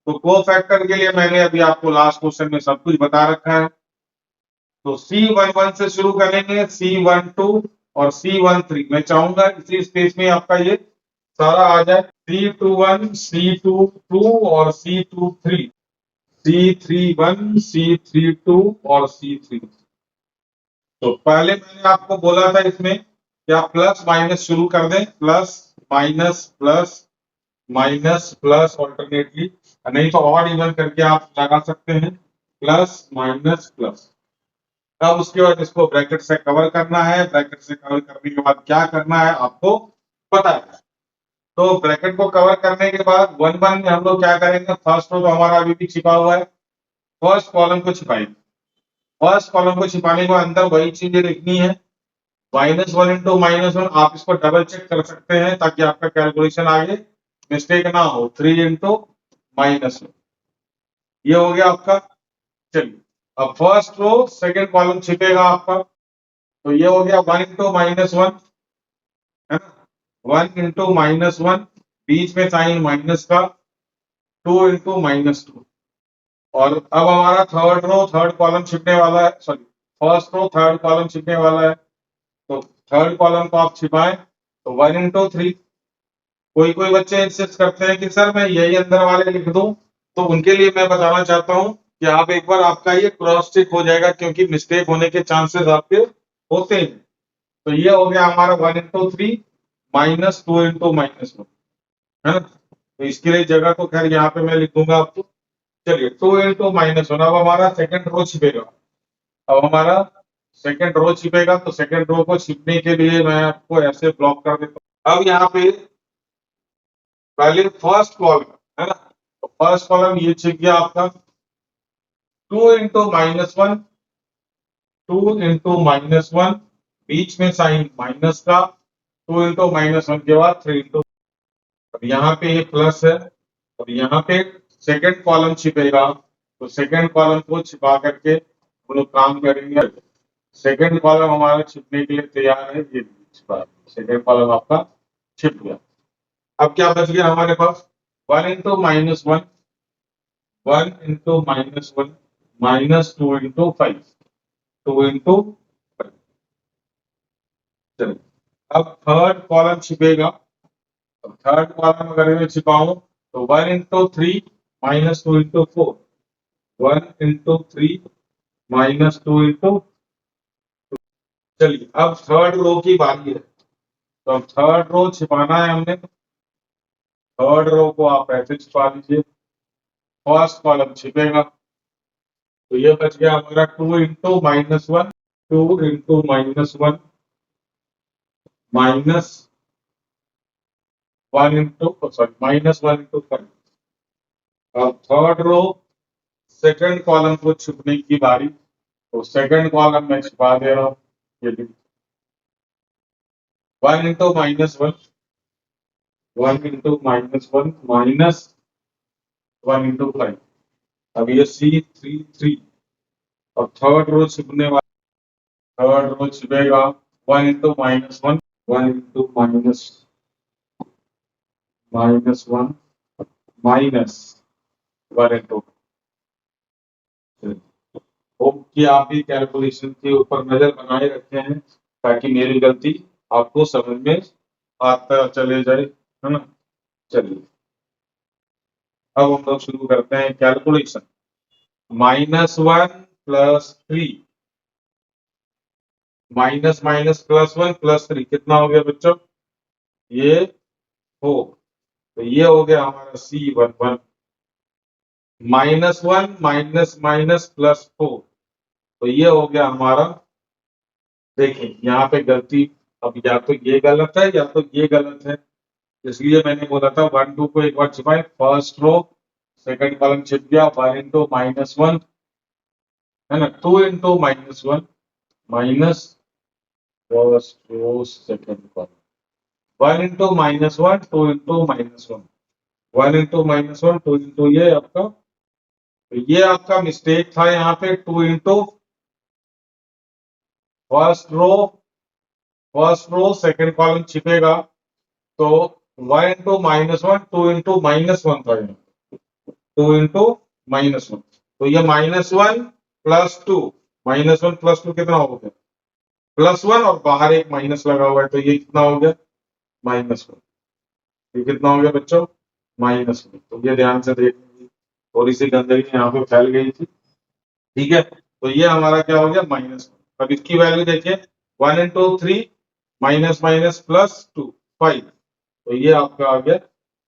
तो को फैक्टर के लिए मैंने अभी आपको लास्ट क्वेश्चन में सब कुछ बता रखा है। तो C11 से शुरू करेंगे, C12 और C13। मैं चाहूंगा इसी स्पेस में आपका ये सारा आ जाए। C21 C22 और C23 C31 C32 और C33। तो पहले मैंने आपको बोला था इसमें कि आप प्लस माइनस शुरू कर दें, प्लस माइनस प्लस ऑल्टरनेटली, नहीं तो ऑड इवन करके आप लगा सकते हैं प्लस माइनस प्लस। अब उसके बाद इसको ब्रैकेट से कवर करना है। ब्रैकेट से कवर करने के बाद क्या करना है आपको पता है। तो ब्रैकेट को कवर करने के बाद 1 1 में हम लोग क्या करेंगे, फर्स्ट रो तो हमारा अभी भी छिपा हुआ है, फर्स्ट कॉलम को छिपाएंगे। फर्स्ट कॉलम को छिपाने के बाद अंदर वही चीजें लिखनी है, -1 इंटू -1। आप इसको डबल चेक कर सकते हैं ताकि आपका कैलकुलेशन आगे मिस्टेक ना हो। 3 इंटू -1 ये हो गया आपका। चलिए अब फर्स्ट रो सेकंड कॉलम छिपेगा आपका, तो ये हो गया 1 इंटू -1, है ना। 1 इंटू -1 बीच में साइन माइनस का, 2 इंटू -2। और अब हमारा थर्ड रो थर्ड कॉलम छिपने वाला है, sorry first row third column छिपने वाला है। तो थर्ड कॉलम को आप छिपाएं, तो 1 इंटू 3। कोई कोई बच्चे इंसिस्ट करते हैं कि सर मैं यही अंदर वाले लिख दूं, तो उनके लिए मैं बताना चाहता हूं कि आप एक बार आपका ये क्रॉस चेक हो जाएगा, क्योंकि मिस्टेक होने के चांसेस आपके होते हैं। तो ये हो गया हमारा 1 इंटू 3 -2 इंटू -1, है ना। तो इसके लिए जगह तो खैर यहाँ पे मैं लिख दूंगा आपको। चलिए 2 इंटू -1। अब हमारा सेकंड रो छिपेगा। अब हमारा सेकंड रो छिपेगा, तो सेकंड रो को छिपने के लिए मैं आपको ऐसे ब्लॉक कर देता हूँ। अब यहाँ पे पहले फर्स्ट कॉलम, है ना। तो फर्स्ट कॉलम ये छिप गया आपका 2 इंटू -1 2 इंटू -1 बीच में साइन माइनस का, 2 इंटू -1 के बाद 3 इंटू। अब यहाँ पे ये प्लस है। अब यहाँ पे सेकंड कॉलम छिपेगा, तो सेकंड कॉलम को छिपा करके हम लोग काम करेंगे। सेकंड कॉलम हमारा छिपने के लिए तैयार है, ये छिपा, सेकंड कॉलम आपका छिप गया। अब क्या बच गया हमारे पास 1 इंटू -1 1 इंटू -1 -2 इंटू 5 2 इंटू। चलिए अब थर्ड कॉलम छिपेगा। अब थर्ड कॉलम अगर मैं छिपाऊं, तो 1 इंटू 3 -2 इंटू 4 1 इंटू 3 -2 इंटू। चलिए अब थर्ड रो की बारी है। तो अब थर्ड रो छिपाना है हमने। थर्ड रो को आप ऐसे छिपा लीजिए, फर्स्ट कॉलम छिपेगा। तो ये बच गया हमारा 2 into -1 2 into -1 -1 into sorry -1 into 5। अब थर्ड रो सेकंड कॉलम को छिपने की बारी। तो सेकंड कॉलम में छिपा दे रहा हूँ, ये 1 इंटू -1 1 इंटू -1 -1 इंटू 5। अब ये C33। अब थर्ड रो छिपने वाला, थर्ड रो छिपेगा 1 इंटू -1 1 इंटू -1 -1 इंटू। होप कि आप भी कैलकुलेशन के ऊपर नजर बनाए रखे हैं, ताकि मेरी गलती आपको समझ में आता चले जाए, है ना। चलिए अब हम लोग शुरू करते हैं कैलकुलेशन। -1 +3 माइनस माइनस +1 +3 कितना हो गया बच्चों, ये 4। तो ये हो गया हमारा C11 -1 माइनस माइनस +4। तो ये हो गया हमारा, देखिए यहाँ पे गलती, अब या तो ये गलत है या तो ये गलत है, इसलिए मैंने बोला था 1 2 को एक बार छिपाए, फर्स्ट रो सेकंड कॉलम छिप गया, 1 इंटू -1 है ना, 2 into -1 minus first row second column, 1 into -1 2 into -1 1 into -1 2 into ये आपका, तो ये आपका मिस्टेक था यहाँ पे, 2 into first row second column छिपेगा, तो 1 इंटू -1 2 इंटू -1 था यहाँ, 2 इंटू -1, तो ये -1 प्लस 2, -1 प्लस 2 कितना हो गया +1, और बाहर एक माइनस लगा हुआ है, तो ये कितना हो गया -1। ये कितना हो गया बच्चों -1। तो ये ध्यान से देखिए, थोड़ी सी गंदगी यहाँ पे फैल गई थी, ठीक है। तो ये हमारा क्या हो गया -1। अब इसकी वैल्यू देखिए, 1 इंटू 3 माइनस माइनस +2 5, तो ये आपका आ गया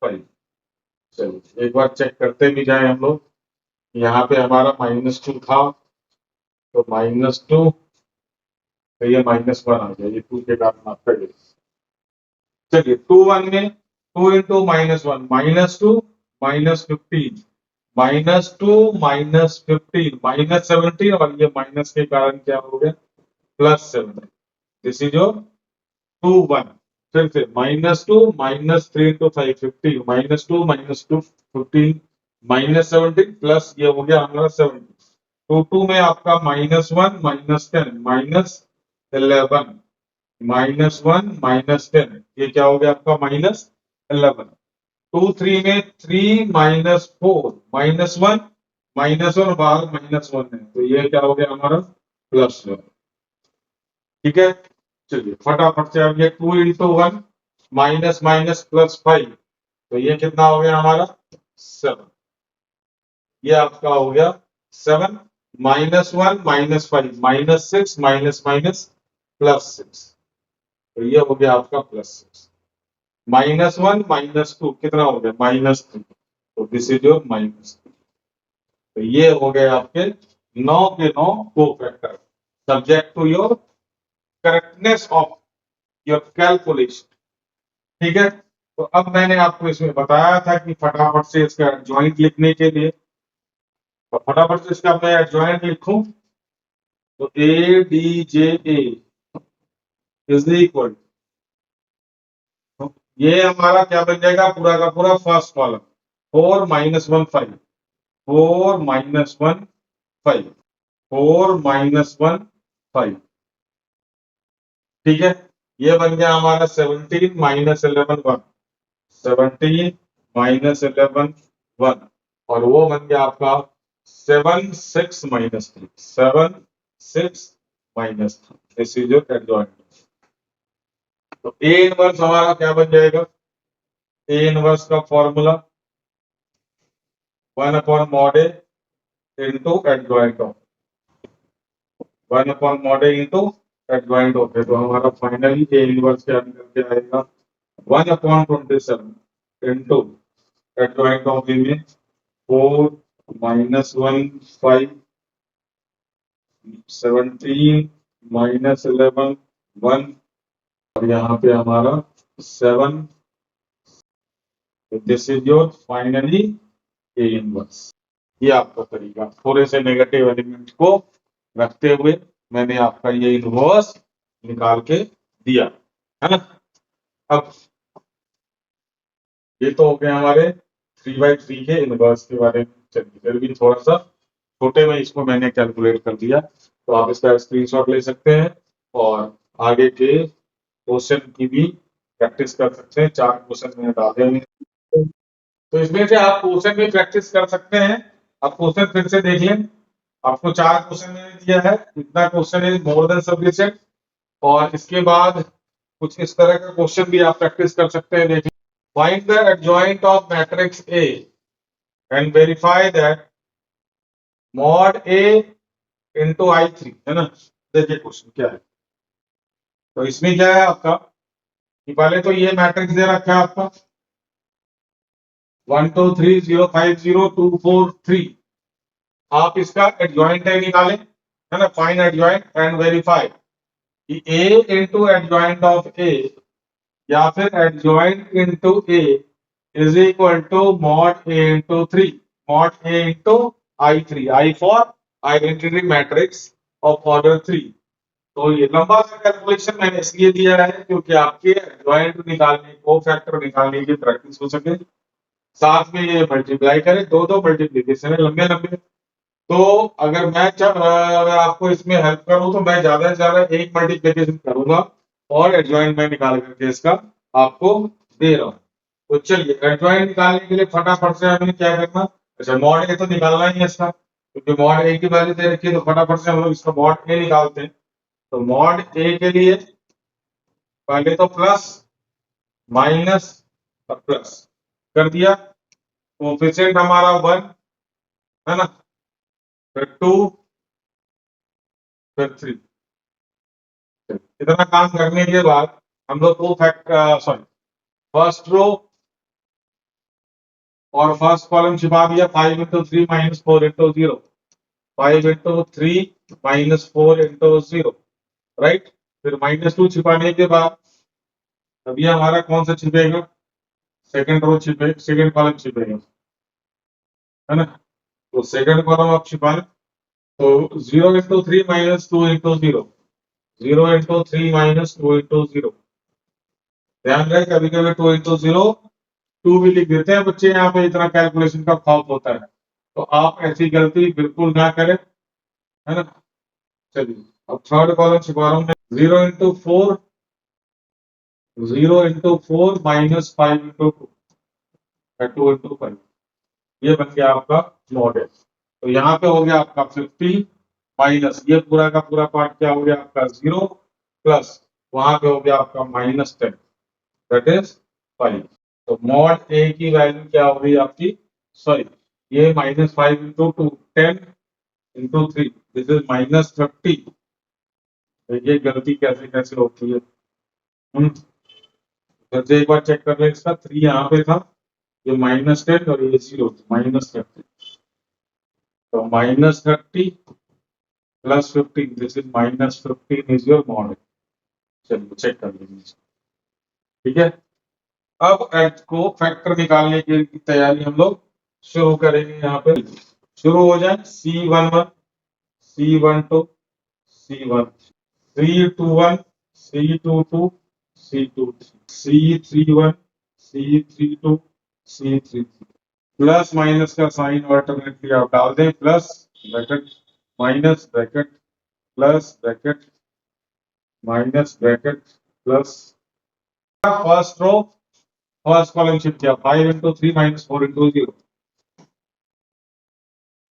5। चलिए एक बार चेक करते भी जाए हम लोग, यहाँ पे हमारा -2 था, तो -2, तो ये -1 आ गया, ये 2 के कारण आपका ये। चलिए 2 1 में 2 इंटू -1 -2 -15 -2 -15 -17, और ये माइनस के कारण क्या हो गया +7। This is your 2 1। फिर से -2 -3 इंटू 5 15 -2 -2 15 -17 प्लस ये हो गया हमारा 70। तो 2 में आपका -1 -10 -11 -1 -10, ये क्या हो गया आपका -11। 2 3 में 3 -4 -1 बाहर -1 है, तो ये क्या हो गया हमारा +1। ठीक है, चलिए फटाफट से अब ये 2 इंटू 1 माइनस माइनस +5, तो ये कितना हो गया हमारा 7। ये आपका हो गया 7 -1 -5 -6 माइनस माइनस +6, तो ये हो गया आपका +6। -1 -2 कितना हो गया -3, तो दिस इज योर -3। तो ये हो गए आपके 9 के 9 cofactor, subject to your correctness of your calculation. ठीक है, तो अब मैंने आपको इसमें बताया था कि फटाफट से इसका एडजॉइंट लिखने के लिए, तो फटाफट से इसका मैं एडजॉइंट लिखूं, तो ADJA इज इक्वल, ये हमारा क्या बन जाएगा पूरा का पूरा फर्स्ट कॉलम, 4 -1 5 4 -1 5 4 -1 5, ठीक है। ये बन गया हमारा 17 -11 1 17 -11 1, और वो बन गया आपका 7 6 -3 7 6 -3। This is your adjoint. तो ए इनवर्स हमारा क्या बन जाएगा, ए इनवर्स का formula 1/mod A into adjoint of 1/mod A into adjoint of है, तो हमारा फाइनली ए इनवर्स क्या निकल के आएगा 1/27 इंटू एडजॉइंट ऑफ में 4 -1 5 17 -11 1, और यहाँ पे हमारा 7। This is your finally A inverse. ये आपका तरीका, थोड़े से नेगेटिव एलिमेंट को रखते हुए मैंने आपका ये इनवर्स निकाल के दिया, है ना। अब ये तो हो गए हमारे 3/3 के इनवर्स के बारे में। चलिए फिर भी थोड़ा सा छोटे में इसको मैंने कैलकुलेट कर दिया, तो आप इसका स्क्रीनशॉट ले सकते हैं और आगे के क्वेश्चन की भी प्रैक्टिस कर सकते हैं। 4 क्वेश्चन मैंने डाले हुए हैं, तो इसमें से आप क्वेश्चन भी प्रैक्टिस कर सकते हैं। आप क्वेश्चन फिर से देख लें, आपको 4 क्वेश्चन मैंने दिया है, इतना question is more than sufficient. और इसके बाद कुछ इस तरह का क्वेश्चन भी आप प्रैक्टिस कर सकते हैं। देखिए, find the adjoint of matrix A and verify that mod A into I3, है ना। देखिए क्वेश्चन क्या है, तो इसमें क्या है आपका कि पहले तो ये मैट्रिक्स दे रखा है आपका, 123050243। आप इसका एडजॉइंट निकालें, है ना, फाइंड एडजॉइंट एंड वेरीफाई कि A into adjoint of A या फिर adjoint into A is equal to mod A into 3, mod A into I3, I for identity matrix of order 3। तो ये लंबा सा कैलकुलेशन मैंने इसलिए दिया है क्योंकि आपके एडजॉइंट निकालने, को फैक्टर निकालने की प्रैक्टिस हो सके, साथ में ये मल्टीप्लाई करें, दो दो मल्टीप्लीकेशन है लंबे लंबे। तो अगर अगर आपको इसमें हेल्प करूं तो मैं ज्यादा से ज्यादा एक मल्टीप्लीकेशन करूंगा और एडजॉइंट में निकाल करके इसका आपको दे रहा हूं। तो चलिए एडजॉइंट निकालने के लिए फटाफट से हमें क्या करना, अच्छा मॉड ए तो निकालना ही है इसका, क्योंकि मॉड ए की वैल्यू दे रखी है, तो फटाफट से हम लोग इसका मॉड ए निकालते हैं। तो मॉड ए के लिए पहले तो प्लस माइनस और प्लस कर दिया, कोफिशिएंट हमारा 1 है ना, फिर 2 फिर 3। इतना काम करने के बाद हम लोग को फर्स्ट रो और फर्स्ट कॉलम छिपा दिया, 5 into 3 minus 4 into 0, 5 into 3 minus 4 into 0, right. फिर -2 छिपाने के बाद अब ये हमारा कौन सा छिपेगा, सेकंड रो छिपे, सेकंड कॉलम छिपेगा, है ना। तो सेकंड कॉलम आप छिपाए, तो 0 into 3 minus 2 into 0, 0 into 3 minus 2 into 0। ध्यान रहे कभी कभी 2 इंटू 0 2 भी लिख देते हैं बच्चे, यहाँ पे इतना कैलकुलेशन का खौफ होता है, तो आप ऐसी गलती बिल्कुल ना करें, है ना। चलिए अब थर्ड कॉलम छिपा रहा हूं मैं, 0 into 4, 0 into 4 minus 5 into 2, 2 into 5। ये बन गया आपका मॉडल। तो यहाँ पे हो गया आपका 50 माइनस ये पूरा का पूरा पार्ट क्या हो गया आपका 0 प्लस वहां पे हो गया आपका -10, दैट इज 5। तो मॉड ए की वैल्यू क्या हो गई आपकी, सॉरी ये -5 इंटू 2, 10 इंटू 3, दिस इज -30। ये गलती कैसे कैसे होती है, फिर से एक बार चेक कर ले, इसका 3 यहाँ पे था, ये -10 और ये 0, -30। तो -30 plus 15, this is -15 is your mod. चलिए चेक कर लीजिए, ठीक है। अब एच को फैक्टर निकालने की तैयारी हम लोग शुरू करेंगे। यहाँ पे शुरू हो जाए, C11, C12, C1, C21, C22, C23, C31, C32, C33। Plus minus का साइन ऑल्टरनेटली आप डाल दें, plus bracket minus bracket plus bracket minus bracket plus. First row first column shift किया, 5 into 3 minus 4 into 0,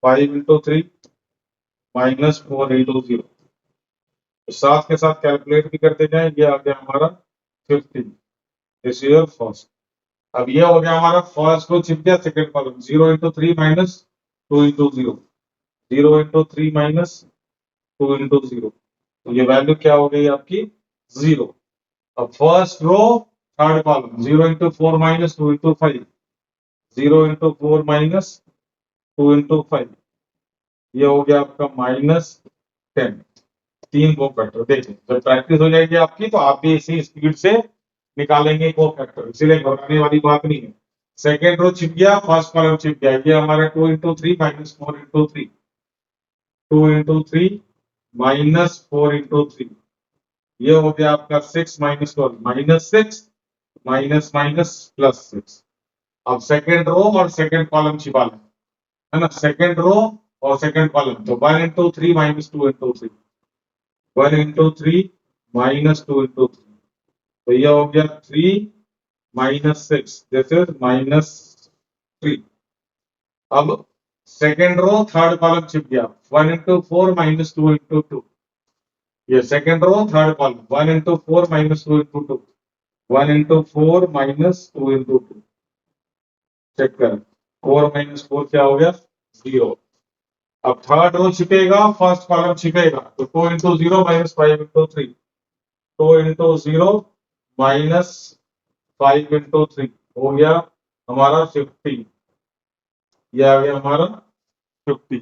5 into 3 minus 4 into 0। साथ के साथ calculate भी करते जाए, ये आ गया हमारा 15, दिस इज योर फर्स्ट। अब ये हो गया हमारा फर्स्ट रो छिप गया, second column 0 into 3 minus 2 into 0, 0 into 3 minus 2 into 0। तो ये वैल्यू क्या हो गई आपकी 0। अब first row third column 0 into 4 minus 2 into 5, 0 into 4 minus 2 into 5, ये हो गया आपका -10। 3 को फैक्टर देखिए, जब प्रैक्टिस हो जाएगी आपकी तो आप भी इसी स्पीड से निकालेंगे को फैक्टर, इसीलिए घबराने वाली बात नहीं है। सेकेंड रो छिप गया, फर्स्ट कॉलम छिप गया, ये हमारा 2 into 3 minus 4 into 3, 2 into 3 minus 4 into 3, ये हो गया आपका 6 माइनस 12 -6 माइनस माइनस +6। अब सेकेंड रो और सेकेंड कॉलम छिपा लें, है ना, सेकेंड रो और सेकेंड कॉलम, तो 1 into 3 minus 2 into 3, 1 into 3 minus 2 into 3, तो ये हो गया 3 माइनस 6, दिस इज -3। अब सेकेंड रो थर्ड कॉलम छिप गया, 1 इंटू 4 माइनस 2 इंटू 2, ये second row third column 1 into 4 minus 2 into 2, 1 into 4 minus 2 into 2, check करें 4 माइनस 4 क्या हो गया 0। अब थर्ड रो छिपेगा, फर्स्ट कॉलम छिपेगा, तो 2 into 0 minus 5 into 3, 2 into 0 minus 5 into 3 हो गया हमारा 50, ये आ गया हमारा 50,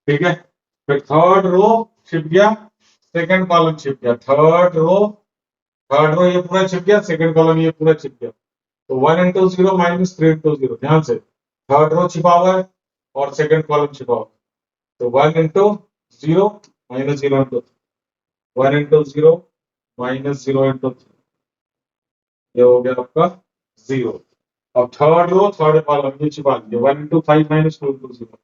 ठीक है। फिर थर्ड रो छिप गया, सेकंड कॉलम छिप गया, थर्ड रो ये पूरा छिप गया, सेकंड कॉलम ये पूरा छिप गया। तो 1 इंटू 0 माइनस 3 इंटू 0, ध्यान से थर्ड रो छिपा हुआ है और सेकंड कॉलम छिपा हुआ है। तो 1 into 0 minus 0 into 1 into 0 minus 0 into, ये हो गया आपका 0। अब थर्ड रो थर्ड कॉलम ये छिपा दिया, 1 into 5 minus 2 into 0,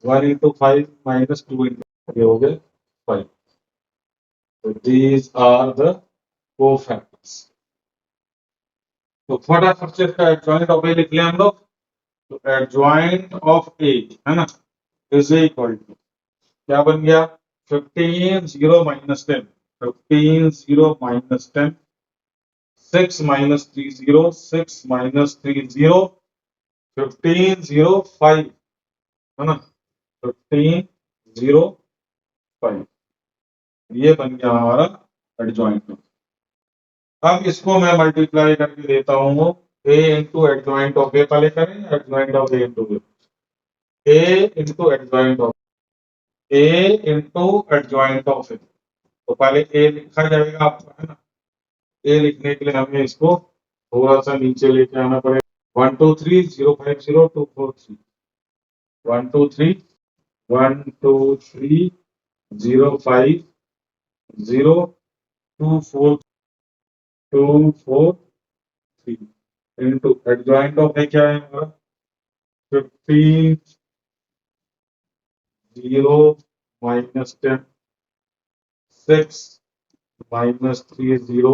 1 into 5 minus 2 into, ये हो गया 5। So these are the cofactors. तो फटाफट से इसका एडजॉइंट ऑफ ए लिख लें हम लोग। तो एडजॉइंट ऑफ ए है ना, इज इक्वल टू क्या बन गया, 15 0 माइनस 10, 15 0 माइनस 10, 6 माइनस 3 0, 6 माइनस 3 0, 15 0 5 है ना, 15 0 5, ये बन गया हमारा एडजॉइंट। अब इसको मैं मल्टीप्लाई करके देता हूँ, A into adjoint of A पहले करें, adjoint of A into A, A into adjoint of A into adjoint of A. तो पहले ए लिखा जाएगा आपको है ना, ए लिखने के लिए हमें इसको थोड़ा सा नीचे लेके आना पड़ेगा। 1 2 3 0 5 0 2 4 3, 1 2 3 1 2 3 0 5 0 2 4 2 4 3 इंटू एडजॉइंट ऑफ ए क्या है हमारा, 15 0 माइनस 10, 6 माइनस 3 0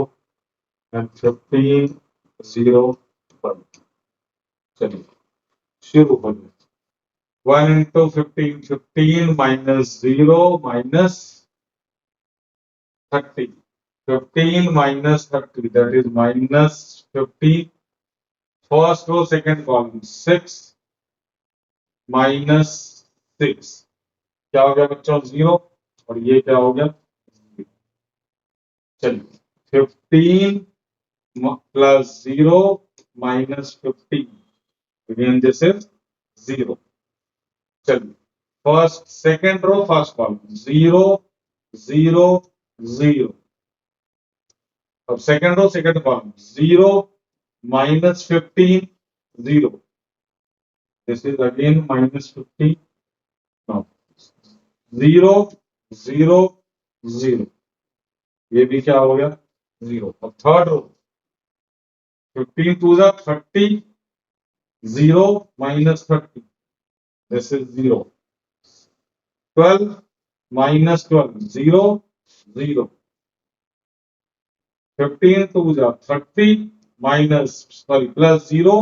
एंड 15 0 1। चलिए शुरू करिए। 1 into 15, 15 minus 0 minus 30, 15 minus 30 that is minus 50। First row second column 6 minus 6, क्या हो गया बच्चों 0, और ये क्या हो गया 0। चलिए 15 plus 0 minus 15, again this is 0। चलिए first second row first column 0 0 0, अब second row second column 0 minus 15 0, this is again minus 50, 0 0 0, ये भी क्या हो गया 0। अब थर्ड रो 15 टू जा 30, 0 minus 30, this is 0। 12 minus 12 0 0, 15 two जा 30 माइनस सॉरी प्लस 0,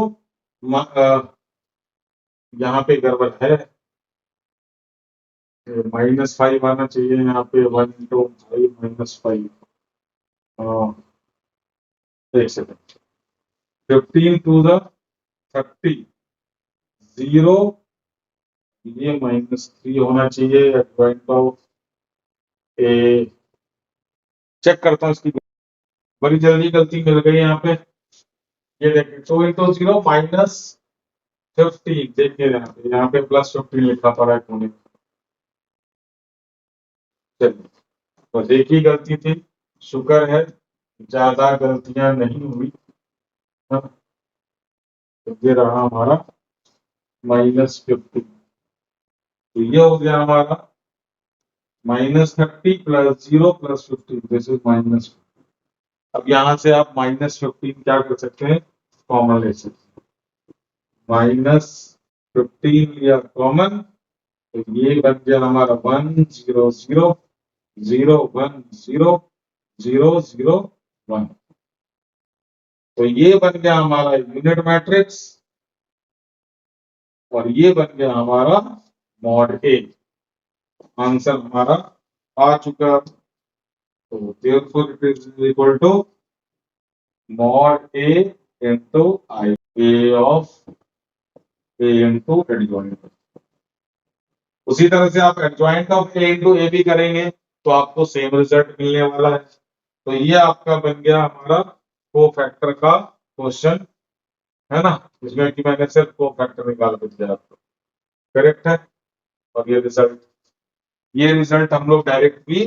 यहाँ पे गड़बड़ है, -5 आना चाहिए यहाँ पे, 1 इंटू 5 -5, एक सेकंड, 15 टू द 30 0, ये -3 होना चाहिए। एडजॉइंट ऑफ ए चेक करता हूँ, इसकी बड़ी जल्दी गलती मिल गई यहाँ पे। ये देखिए 2 इंटू 0 माइनस 15, देखिए यहाँ पे प्लस 15 लिखा पड़ा है कोने। चलिए तो एक ही गलती थी, शुक्र है ज्यादा गलतियां नहीं हुई। हाँ, तो ये रहा हमारा -50, तो ये हो गया हमारा -30 प्लस 0 प्लस 15, दिस इज -50। अब यहां से आप -15 क्या कर सकते हैं, कॉमन ले सकते हैं, -15 लिया कॉमन, तो ये बन गया हमारा 1 0 0 0 1 0 0 0 1। तो ये बन गया हमारा यूनिट मैट्रिक्स, और ये बन गया हमारा मॉड ए। आंसर हमारा आ चुका, तो therefore it is equal to mod a into I, a of a into adjoint। उसी तरह से आप एडजॉइंट ऑफ ए इंटू ए भी करेंगे तो आपको सेम रिजल्ट मिलने वाला है। तो ये आपका बन गया हमारा कोफैक्टर का क्वेश्चन है ना, इसमें कि मैंने सिर्फ को फैक्टर निकाल के दिया आपको, करेक्ट है। और ये रिजल्ट हम लोग डायरेक्ट भी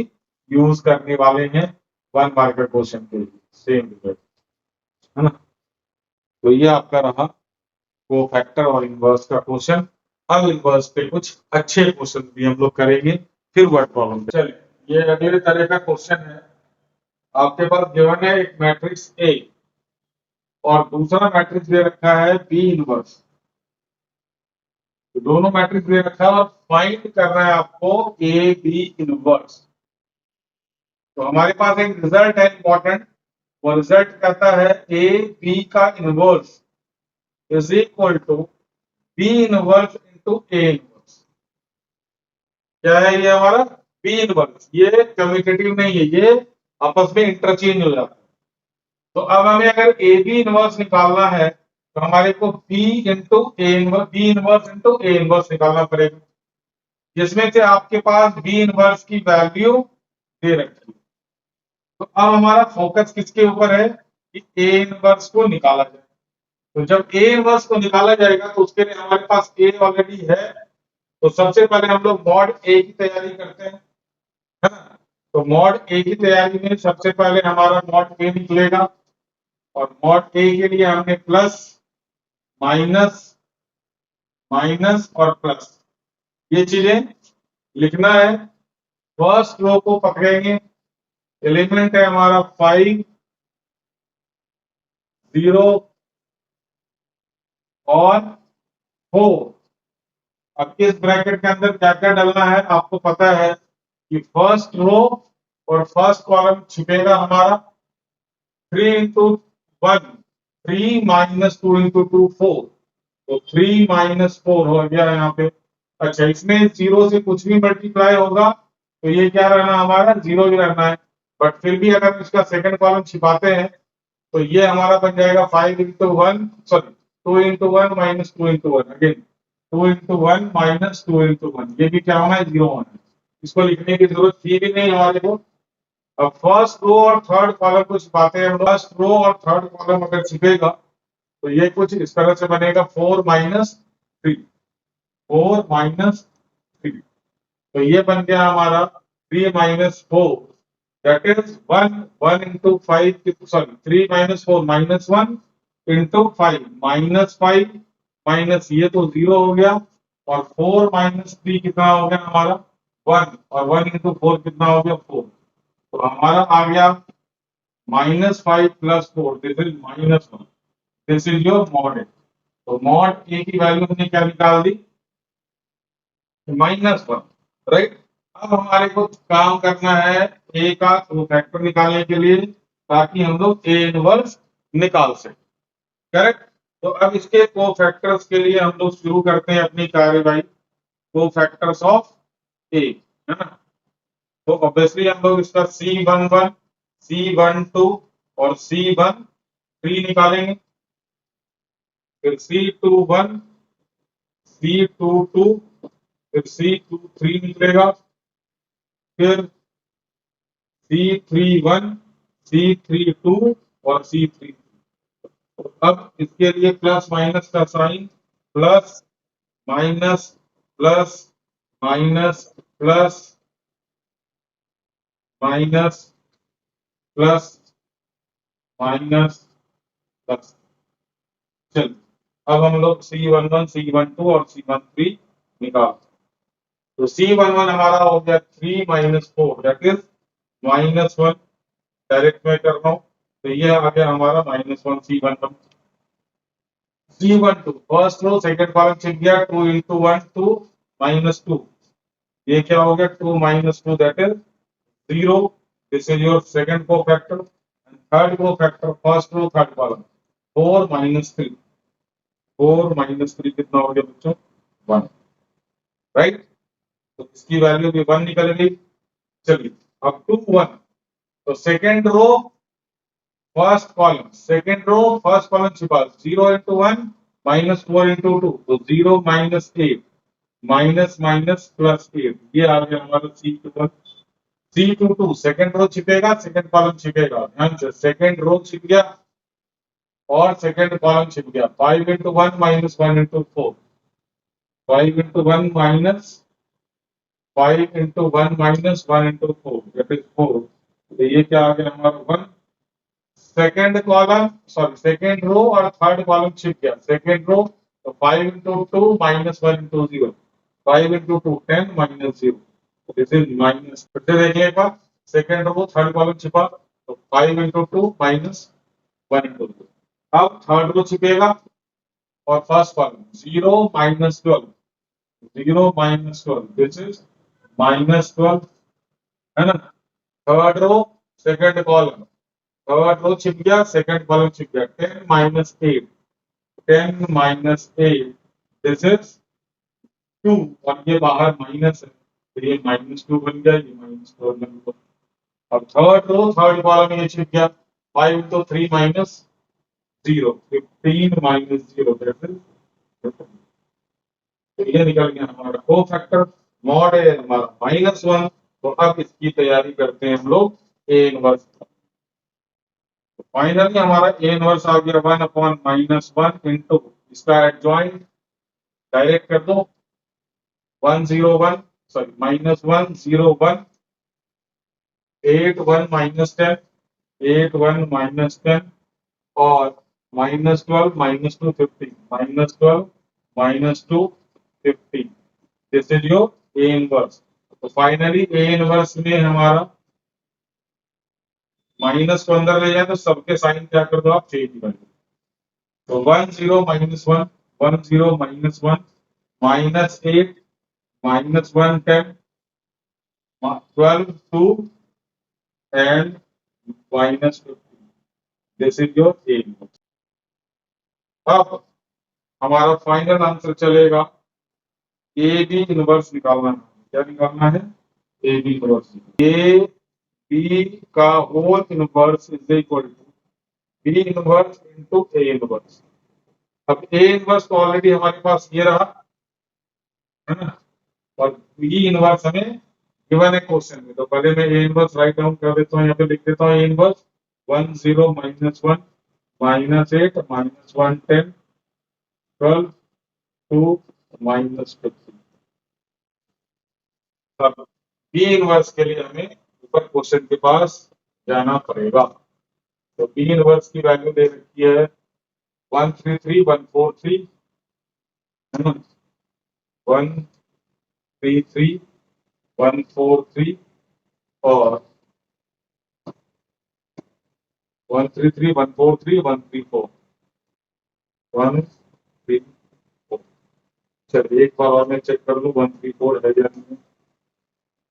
यूज करने वाले हैं 1 मार्क के क्वेश्चन के लिए, सेम रिजल्ट है ना। तो ये आपका रहा को फैक्टर और इनवर्स का क्वेश्चन। अब इनवर्स पे कुछ अच्छे क्वेश्चन भी हम लोग करेंगे, फिर वर्ड प्रॉब्लम। चलिए, ये अगले तरह का क्वेश्चन है। आपके पास गिवन है एक मैट्रिक्स ए और दूसरा मैट्रिक्स दे रखा है बी इनवर्स। तो दोनों मैट्रिक्स दे रखा है और फाइंड करना है आपको ए बी इनवर्स। तो हमारे पास एक रिजल्ट है इंपॉर्टेंट, वो रिजल्ट कहता है ए बी का inverse is equal to B inverse into A inverse. क्या है ये हमारा बी इनवर्स, ये कम्यूटेटिव नहीं है, ये आपस में इंटरचेंज हो जाता है। तो अब हमें अगर ए बी इनवर्स निकालना है तो हमारे को B into A inverse, B inverse into A inverse निकालना पड़ेगा, जिसमें से आपके पास बी इनवर्स की वैल्यू दे रखी है। तो अब हमारा फोकस किसके ऊपर है कि ए इनवर्स को निकाला जाए। तो जब ए इनवर्स को निकाला जाएगा तो उसके लिए हमारे पास ए ऑलरेडी है। तो सबसे पहले हम लोग मॉड ए की तैयारी करते हैं, है ना। तो मॉड ए की तैयारी में सबसे पहले हमारा मॉड ए निकलेगा और मॉड ए के लिए हमने प्लस माइनस माइनस और प्लस ये चीजें लिखना है। फर्स्ट रो को पकड़ेंगे, एलिमेंट है हमारा 5 0 और 4। अब इस ब्रैकेट के अंदर क्या क्या डालना है आपको पता है कि फर्स्ट रो और फर्स्ट कॉलम छिपेगा हमारा 3 इंटू 1, 3 माइनस 2 इंटू 2 4। तो 3 माइनस 4 हो गया यहाँ पे। अच्छा, इसमें जीरो से कुछ भी मल्टीप्लाई होगा तो ये क्या रहना हमारा जीरो ही रहना है। बट फिर भी अगर इसका सेकंड कॉलम छिपाते हैं तो ये हमारा बन जाएगा 5 into 1, sorry 2 into 1 minus 2 into 1, again 2 into 1 minus 2 into 1। ये भी क्या होना है, जीरो होना है। इसको लिखने की जरूरत थी भी नहीं हमारे को। अब फर्स्ट रो और थर्ड कॉलम को छिपाते हैं। फर्स्ट रो और थर्ड कॉलम अगर छिपेगा तो ये कुछ इस तरह से बनेगा 4 माइनस 3, 4 माइनस 3। तो ये बन गया हमारा 3 minus 4, that is 1, 1 into 5, sorry 3 minus 4 minus 1 into 5, minus 5 minus ये तो जीरो हो गया और 4 माइनस 3 कितना हो गया हमारा 1, और 1 इंटू 4 कितना हो गया 4। तो हमारा आ गया -5 plus 4, this is -1। This is your mod A. तो मॉड ए की वैल्यू हमने क्या निकाल दी, -1, राइट। अब हमारे को काम करना है ए का फैक्टर निकालने के लिए, ताकि हम लोग ए इनवर्स निकाल सकें, करेक्ट। तो अब इसके कोफैक्टर्स के लिए हम लोग शुरू करते हैं अपनी कार्यवाही। कोफैक्टर्स ऑफ ए, है ना। तो ऑब्वियसली हम लोग इसका C11, C12 और C13 निकालेंगे। फिर C21, C22, फिर C23 निकलेगा, फिर C31, C32 और C33। तो अब इसके लिए प्लस माइनस का sign, plus minus plus minus plus minus plus minus plus. चल, अब हम लोग C11, C12 और C13 निकाल। तो C11 हमारा हो गया 3 माइनस 4, दैट इज -1। डायरेक्ट में कर रहा हूं तो ये आ गया हमारा -1 C11। C12 first row second column छिप गया, 2 इंटू 1 2 -2। ये क्या हो गया 2 minus 2, that is 0। This is your second cofactor. Third cofactor first row third column 4 minus 3, 4 minus 3 कितना हो गया बच्चों 1, राइट। तो इसकी वैल्यू भी 1 निकल गई। चलिए अब 2 1, तो second row first column, second row first column छिपा 0 इंटू 1 माइनस 4 इंटू 2, तो 0 माइनस 8 माइनस माइनस प्लस 8। ये आ गया हमारा C21। C22 सेकंड रो छिपेगा, सेकंड कॉलम छिपेगा, ध्यान से सेकंड रो छिप गया और सेकंड कॉलम छिप गया 5 into 1 minus 1 into 4 5 into 1 minus 5 into 1 minus 1 into 4 that is 4 तो ये क्या आ गया हमारा 1 second column sorry second row और थर्ड कॉलम छिप गया सेकंड रो तो 5 into 2 minus 1 into 0 5 into 2 10 minus 0 this is minus फिर से देखिए एक बार सेकंड रो थर्ड कॉलम छिपा तो 5 into 2 minus 1 into 2 अब थर्ड रो छिपेगा और first column 0 minus 12 0 minus 12 this is minus 12 है ना third row second column third row छिप गया सेकंड कॉलम छिप गया 10 minus 8 10 minus 8 दिस इज 2 और ये बाहर माइनस है तो ये -2 बन गया ये -4 बन गया अब थर्ड रो थर्ड कॉलम में ये छिप गया 5 तो 3 minus 0 15 minus 0 दैट इज तो ये निकल गया हमारा को फैक्टर मॉड है हमारा -1 तो अब इसकी तैयारी करते हैं हम लोग ए इनवर्स तो फाइनली हमारा ए इनवर्स आ गया 1 upon -1 into इसका एडजॉइंट डायरेक्ट कर दो 101 सॉरी -101 8 1 -10 8 1 -10 और -12 -2 15 -12 -2 15 this is your A inverse तो फाइनली ए इनवर्स में हमारा माइनस को अंदर ले जाए तो सबके साइन क्या कर दो आप चेंज कर दो तो 1 0 -1 1 0 -1 -8 -1 10 12 2 and -15 this is your A inverse अब हमारा फाइनल आंसर चलेगा ए बी इनवर्स निकालना है क्या निकालना है A B inverse A B का whole inverse is equal to B inverse into A inverse अब ए इनवर्स तो ऑलरेडी हमारे पास ये रहा है ना और बी इनवर्स हमें गिवन है क्वेश्चन में तो पहले मैं ए इनवर्स राइट डाउन कर देता हूँ यहाँ पे लिख देता हूँ ए इनवर्स 1 0 -1 -8 -1 10 12 2 -15 अब बी इनवर्स के लिए हमें ऊपर क्वेश्चन के पास जाना पड़ेगा तो बी इनवर्स की वैल्यू दे रखी है 133 है ना 133 143 और 133 143 134 134 चलिए एक बार और मैं चेक कर लूं 134 है या नहीं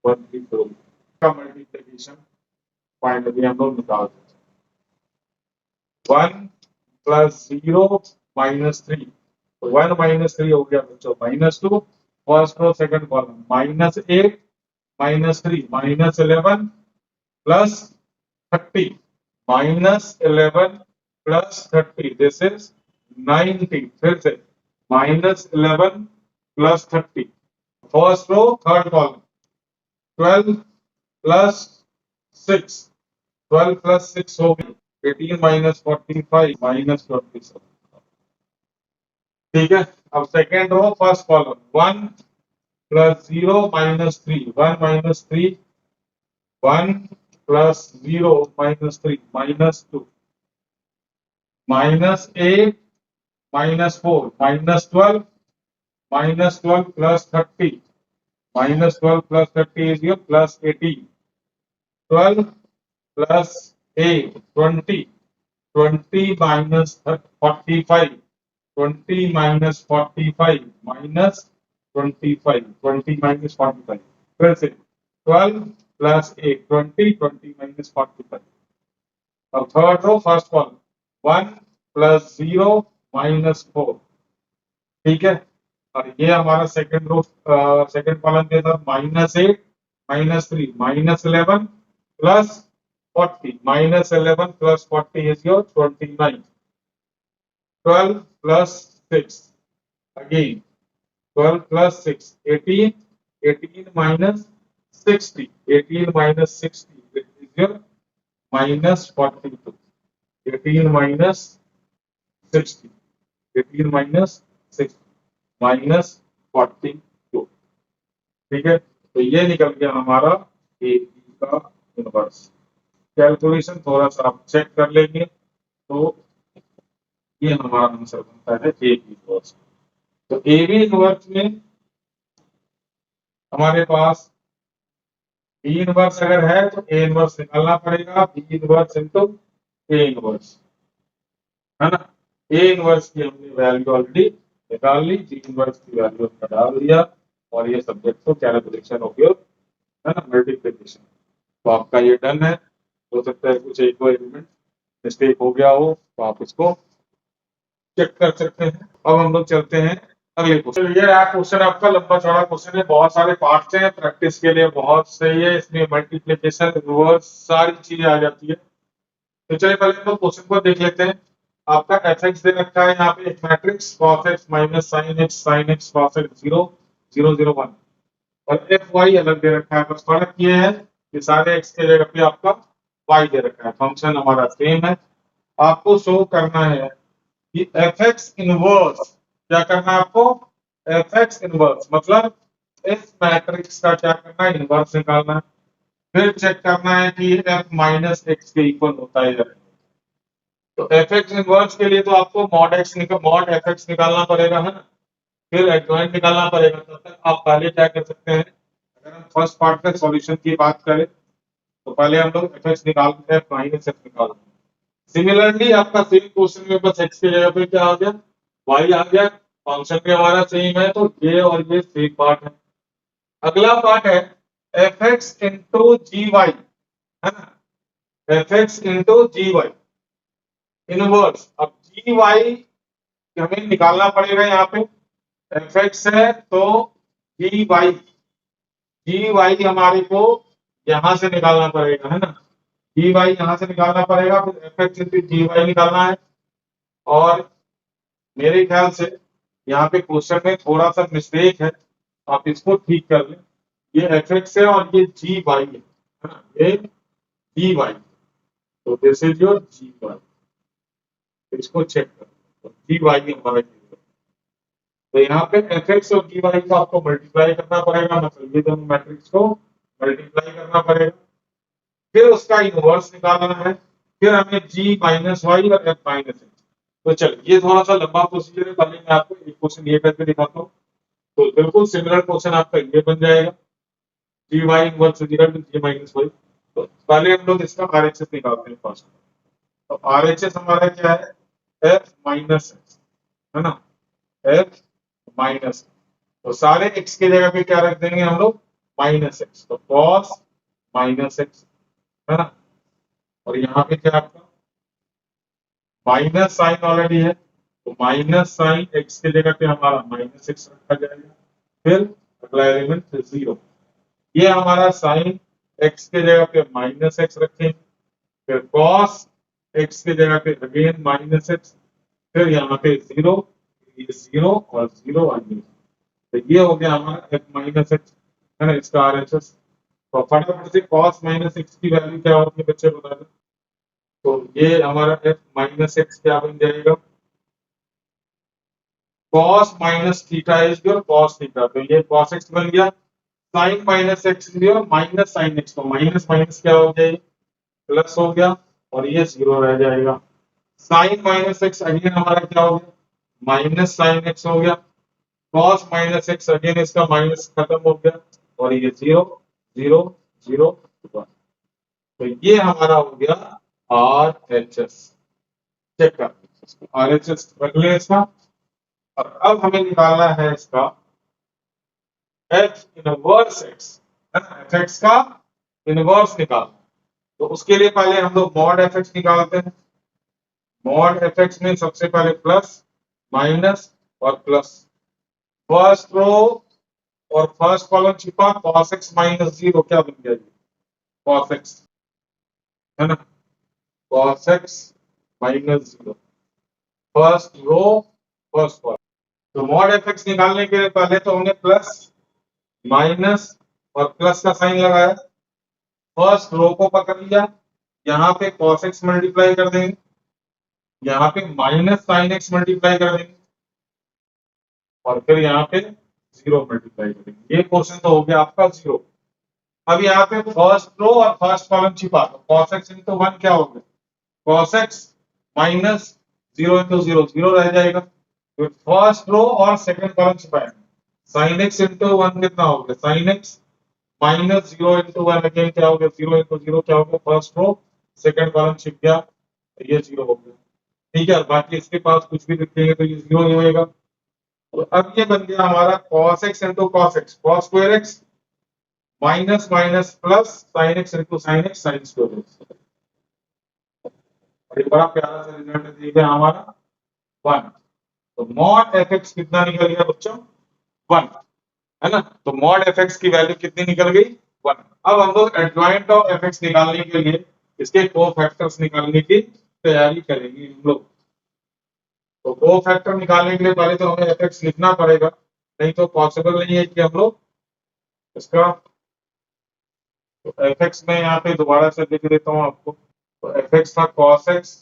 134 का मल्टीप्लिकेशन फाइनली हम लोग निकाल देते हैं 1 प्लस 0 -3 तो 1 -3 हो गया बच्चों -2 first row second column -8 -3 -11 plus 30 -11 plus 30 this is 90 फिर से -11 plus 30 first row third column 12 plus 6 12 plus 6 हो गई 18 -45 -27 ठीक है अब second row first column 1 plus 0 -3 1 -3 1 plus 0 -3 -2 -8 -4 -12 -12 plus 30 -12 plus 30 is your plus 18 12 plus 8 20 20 minus 45 20 minus 45 minus 25 20 minus 45 फिर से 12 plus 8 20 20 minus 45 अब third row first column 1 plus 0 minus 4 ठीक है और ये हमारा सेकंड रो सेकंड कॉलम के साथ -8 -3 -11 plus 40 -11 plus 40 is your 29 12 plus 6 again 12 plus 6 18 18 minus 60 18 minus 60 is your minus 42 18 minus 60, 18 minus 6 minus 42, ठीक है। तो ये निकल गया हमारा ए बी का इनवर्स। कैलकुलेशन थोड़ा सा आप चेक कर लेंगे तो ये हमारा आंसर बनता है ए बी इनवर्स। तो ए बी इनवर्स में हमारे पास बी इनवर्स अगर है तो ए इनवर्स निकालना पड़ेगा, B inverse into A inverse, है ना। ए इनवर्स की हमने वैल्यू ऑलरेडी निकाल ली, बी इनवर्स की वैल्यू हमने डाल दिया और ये सब्जेक्ट को कैलकुलेशन हो गया, है ना, मल्टीप्लिकेशन। तो आपका ये डन है। हो सकता है कुछ एक दो एलिमेंट मिस्टेक हो गया हो तो आप इसको चेक कर सकते हैं। अब हम लोग चलते हैं अगले क्वेश्चन। ये क्वेश्चन आपका लंबा चौड़ा क्वेश्चन है, बहुत सारे पार्ट्स हैं, प्रैक्टिस के लिए बहुत सही है। इसमें मल्टीप्लिकेशन रिवर्स सारी चीजें आ जाती है। तो चलिए पहले हम लोग क्वेश्चन को देख लेते हैं। आपका एफ एक्स दे रखा है यहाँ पे एक matrix cos x minus sine x cos x 0 0 0 1 और एफ वाई अलग दे रखा है। बस फर्क ये है कि सारे एक्स के जगह पे आपका वाई दे रखा है, फंक्शन हमारा सेम है। आपको शो करना है कि एफ एक्स इनवर्स, क्या करना है आपको, एफ एक्स इनवर्स मतलब इस मैट्रिक्स का क्या करना है, इनवर्स निकालना है। फिर चेक करना है कि एफ माइनस एक्स के इक्वल होता है या नहीं। तो एफ एक्स इनवर्स के लिए तो आपको मॉड एफ एक्स निकालना पड़ेगा, है ना, फिर एडजॉइंट निकालना पड़ेगा। तब तक आप पहले क्या कर सकते हैं, अगर हम फर्स्ट पार्ट का सॉल्यूशन की बात करें तो पहले हम लोग एफ एक्स निकालते हैं, माइनस एक्स निकालते हैं। सिमिलरली आपका सेम क्वेश्चन में बस एक्स की जगह पे क्या आ गया, वाई आ गया। फंक्शन भी हमारा सेम है तो ये और ये सेम पार्ट है। अगला पार्ट है f x into g y, है ना, F x into g Y inverse. अब जी वाई हमें निकालना पड़ेगा, यहाँ पे एफ एक्स है तो जी वाई हमारे को यहां से निकालना पड़ेगा, है ना, जी वाई यहां से निकालना पड़ेगा, फिर F x into g Y निकालना है। और मेरे ख्याल से यहाँ पे क्वेश्चन में थोड़ा सा मिस्टेक है, आप इसको ठीक कर लें। ये एफ एक्स है और ये जी वाई है ना, ये जी वाई, तो this is your g y. इसको चेक कर, तो जी वाई हमारा, तो यहाँ पे एफ एक्स और जी वाई को आपको मल्टीप्लाई करना पड़ेगा, मतलब ये दोनों मैट्रिक्स को मल्टीप्लाई करना पड़ेगा। फिर उसका इनवर्स निकालना है, फिर हमें जी माइनस वाई और एफ माइनस एक्स। तो चलिए ये थोड़ा सा लंबा प्रोसीजर है, पहले मैं आपको एक क्वेश्चन ये करके दिखाता हूँ। तो बिल्कुल सिमिलर क्वेश्चन आपका ये बन जाएगा, G Y inverse equal to G minus Y. तो पहले हम लोग इसका आरएचएस निकालते हैं फर्स्ट। तो आरएचएस हमारा क्या है, एफ माइनस एक्स, है ना, एफ माइनस। तो सारे एक्स की जगह पे क्या रख देंगे हम लोग, माइनस एक्स, तो कॉस माइनस एक्स, है ना। और यहाँ पे क्या आपका माइनस साइन ऑलरेडी है, तो माइनस साइन एक्स की जगह पे हमारा माइनस एक्स रखा जाएगा। फिर अगला एलिमेंट 0, ये हमारा साइन एक्स की जगह पे माइनस एक्स रखेंगे, फिर कॉस एक्स की जगह पे अगेन माइनस एक्स, फिर यहाँ पे 0, ये 0 और 0 आएंगे। तो ये हो गया हमारा एफ माइनस एक्स, है ना, इसका आरएचएस। तो फटाफट से कॉस माइनस एक्स की वैल्यू क्या होती है बच्चे बता दें। तो ये हमारा एफ माइनस एक्स क्या बन जाएगा, cos minus theta is your cos theta, तो ये कॉस एक्स बन गया। Sine minus x is your minus sine x, तो माइनस माइनस क्या हो गया, प्लस हो गया और ये 0 रह जाएगा। साइन माइनस एक्स अगेन हमारा क्या हो गया, माइनस साइन एक्स हो गया। कॉस माइनस एक्स अगेन इसका माइनस खत्म हो गया और ये 0 0 0 1। तो ये हमारा हो गया आर एच एस। चेक कर आर एच एस रख ले इसका। और अब हमें निकालना है इसका F inverse x, F x का इनवर्स निकालना। तो उसके लिए पहले हम लोग मॉड एफ एक्स निकालते हैं। मॉड एफ एक्स में सबसे पहले प्लस माइनस और प्लस, फर्स्ट रो और फर्स्ट कॉलम छिपा, cos x माइनस 0 क्या बन गया, cos x, है ना, cos x minus 0, first row first column. तो मॉड एफ एक्स निकालने के लिए पहले तो हमने प्लस माइनस और प्लस का साइन लगाया, फर्स्ट रो को पकड़ लिया, यहाँ पे cos x मल्टीप्लाई कर देंगे, यहाँ पे माइनस साइन एक्स मल्टीप्लाई कर देंगे और फिर यहाँ पे 0 मल्टीप्लाई करेंगे। ये क्वेश्चन तो हो गया आपका 0। अब यहाँ पे फर्स्ट रो और फर्स्ट कॉलम छिपा दो। cos x इंटू 1 क्या हो गया? cos x माइनस 0 इंटू 0 0 रह जाएगा। तो फर्स्ट रो और सेकंड कॉलम छिपाएंगे। sin x इंटू 1 कितना हो गया? sin x minus 0 into 1 again क्या हो गया? 0 इंटू 0 क्या हो गया? फर्स्ट रो सेकंड कॉलम छिप गया, ये 0 हो गया। ठीक है, बाकी इसके पास कुछ भी लिखेंगे तो ये 0 ही होएगा। तो अब ये बन गया हमारा cos x into cos x, cos square x minus minus plus sin x into sin x, sin square x। ये बड़ा प्यारा सा रिजल्ट दे गया हमारा 1। तो मॉड एफ एक्स कितना निकल गया बच्चों? 1, है ना। तो मॉड एफ एक्स की वैल्यू कितनी निकल गई? 1। अब हम लोग एडजॉइंट ऑफ एफ एक्स निकालने के लिए इसके कोफैक्टर्स निकालने की तैयारी करेंगे हम लोग। तो कोफैक्टर निकालने के लिए पहले तो हमें एफ एक्स लिखना पड़ेगा, नहीं तो पॉसिबल नहीं है कि हम लोग इसका। तो एफ एक्स में यहाँ पे दोबारा से लिख देता हूँ आपको। तो एफ एक्स था cos x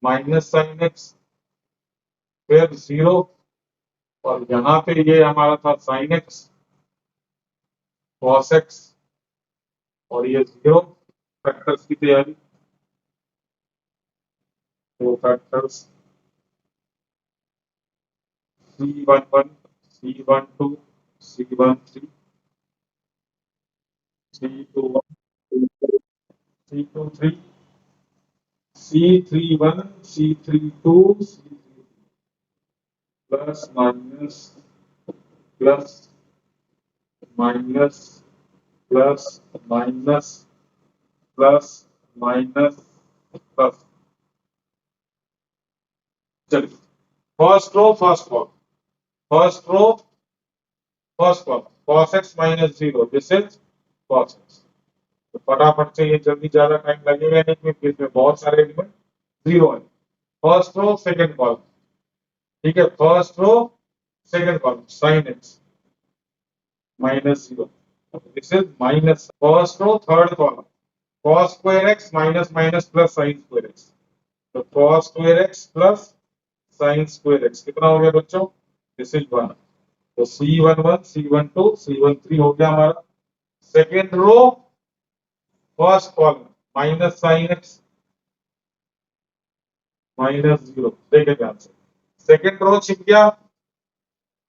minus sine x, फिर 0, और यहाँ पे ये हमारा था sin x cos x, और ये 0। फैक्टर्स की तैयारी, तो factors C11 C12 C13 C21 C23 C31 C32 C33 plus minus plus minus plus minus plus minus plus. चलिए, first row first column, first row first column cos x minus 0, this is cos x। तो फटाफट से ये जल्दी, ज्यादा time लगेगा नहीं क्योंकि इसमें बहुत सारे एलिमेंट 0 है। फर्स्ट रो सेकंड कॉलम, ठीक है, first row second column sin x minus 0, this is minus. First row third column cos square x minus minus plus sin square x। तो cos square x plus sin square x कितना हो गया बच्चों? This is 1। तो C11 C12 C13 हो गया हमारा। Second row first column minus sine x minus 0, देखे ध्यान से। सेकेंड रो छिप गया,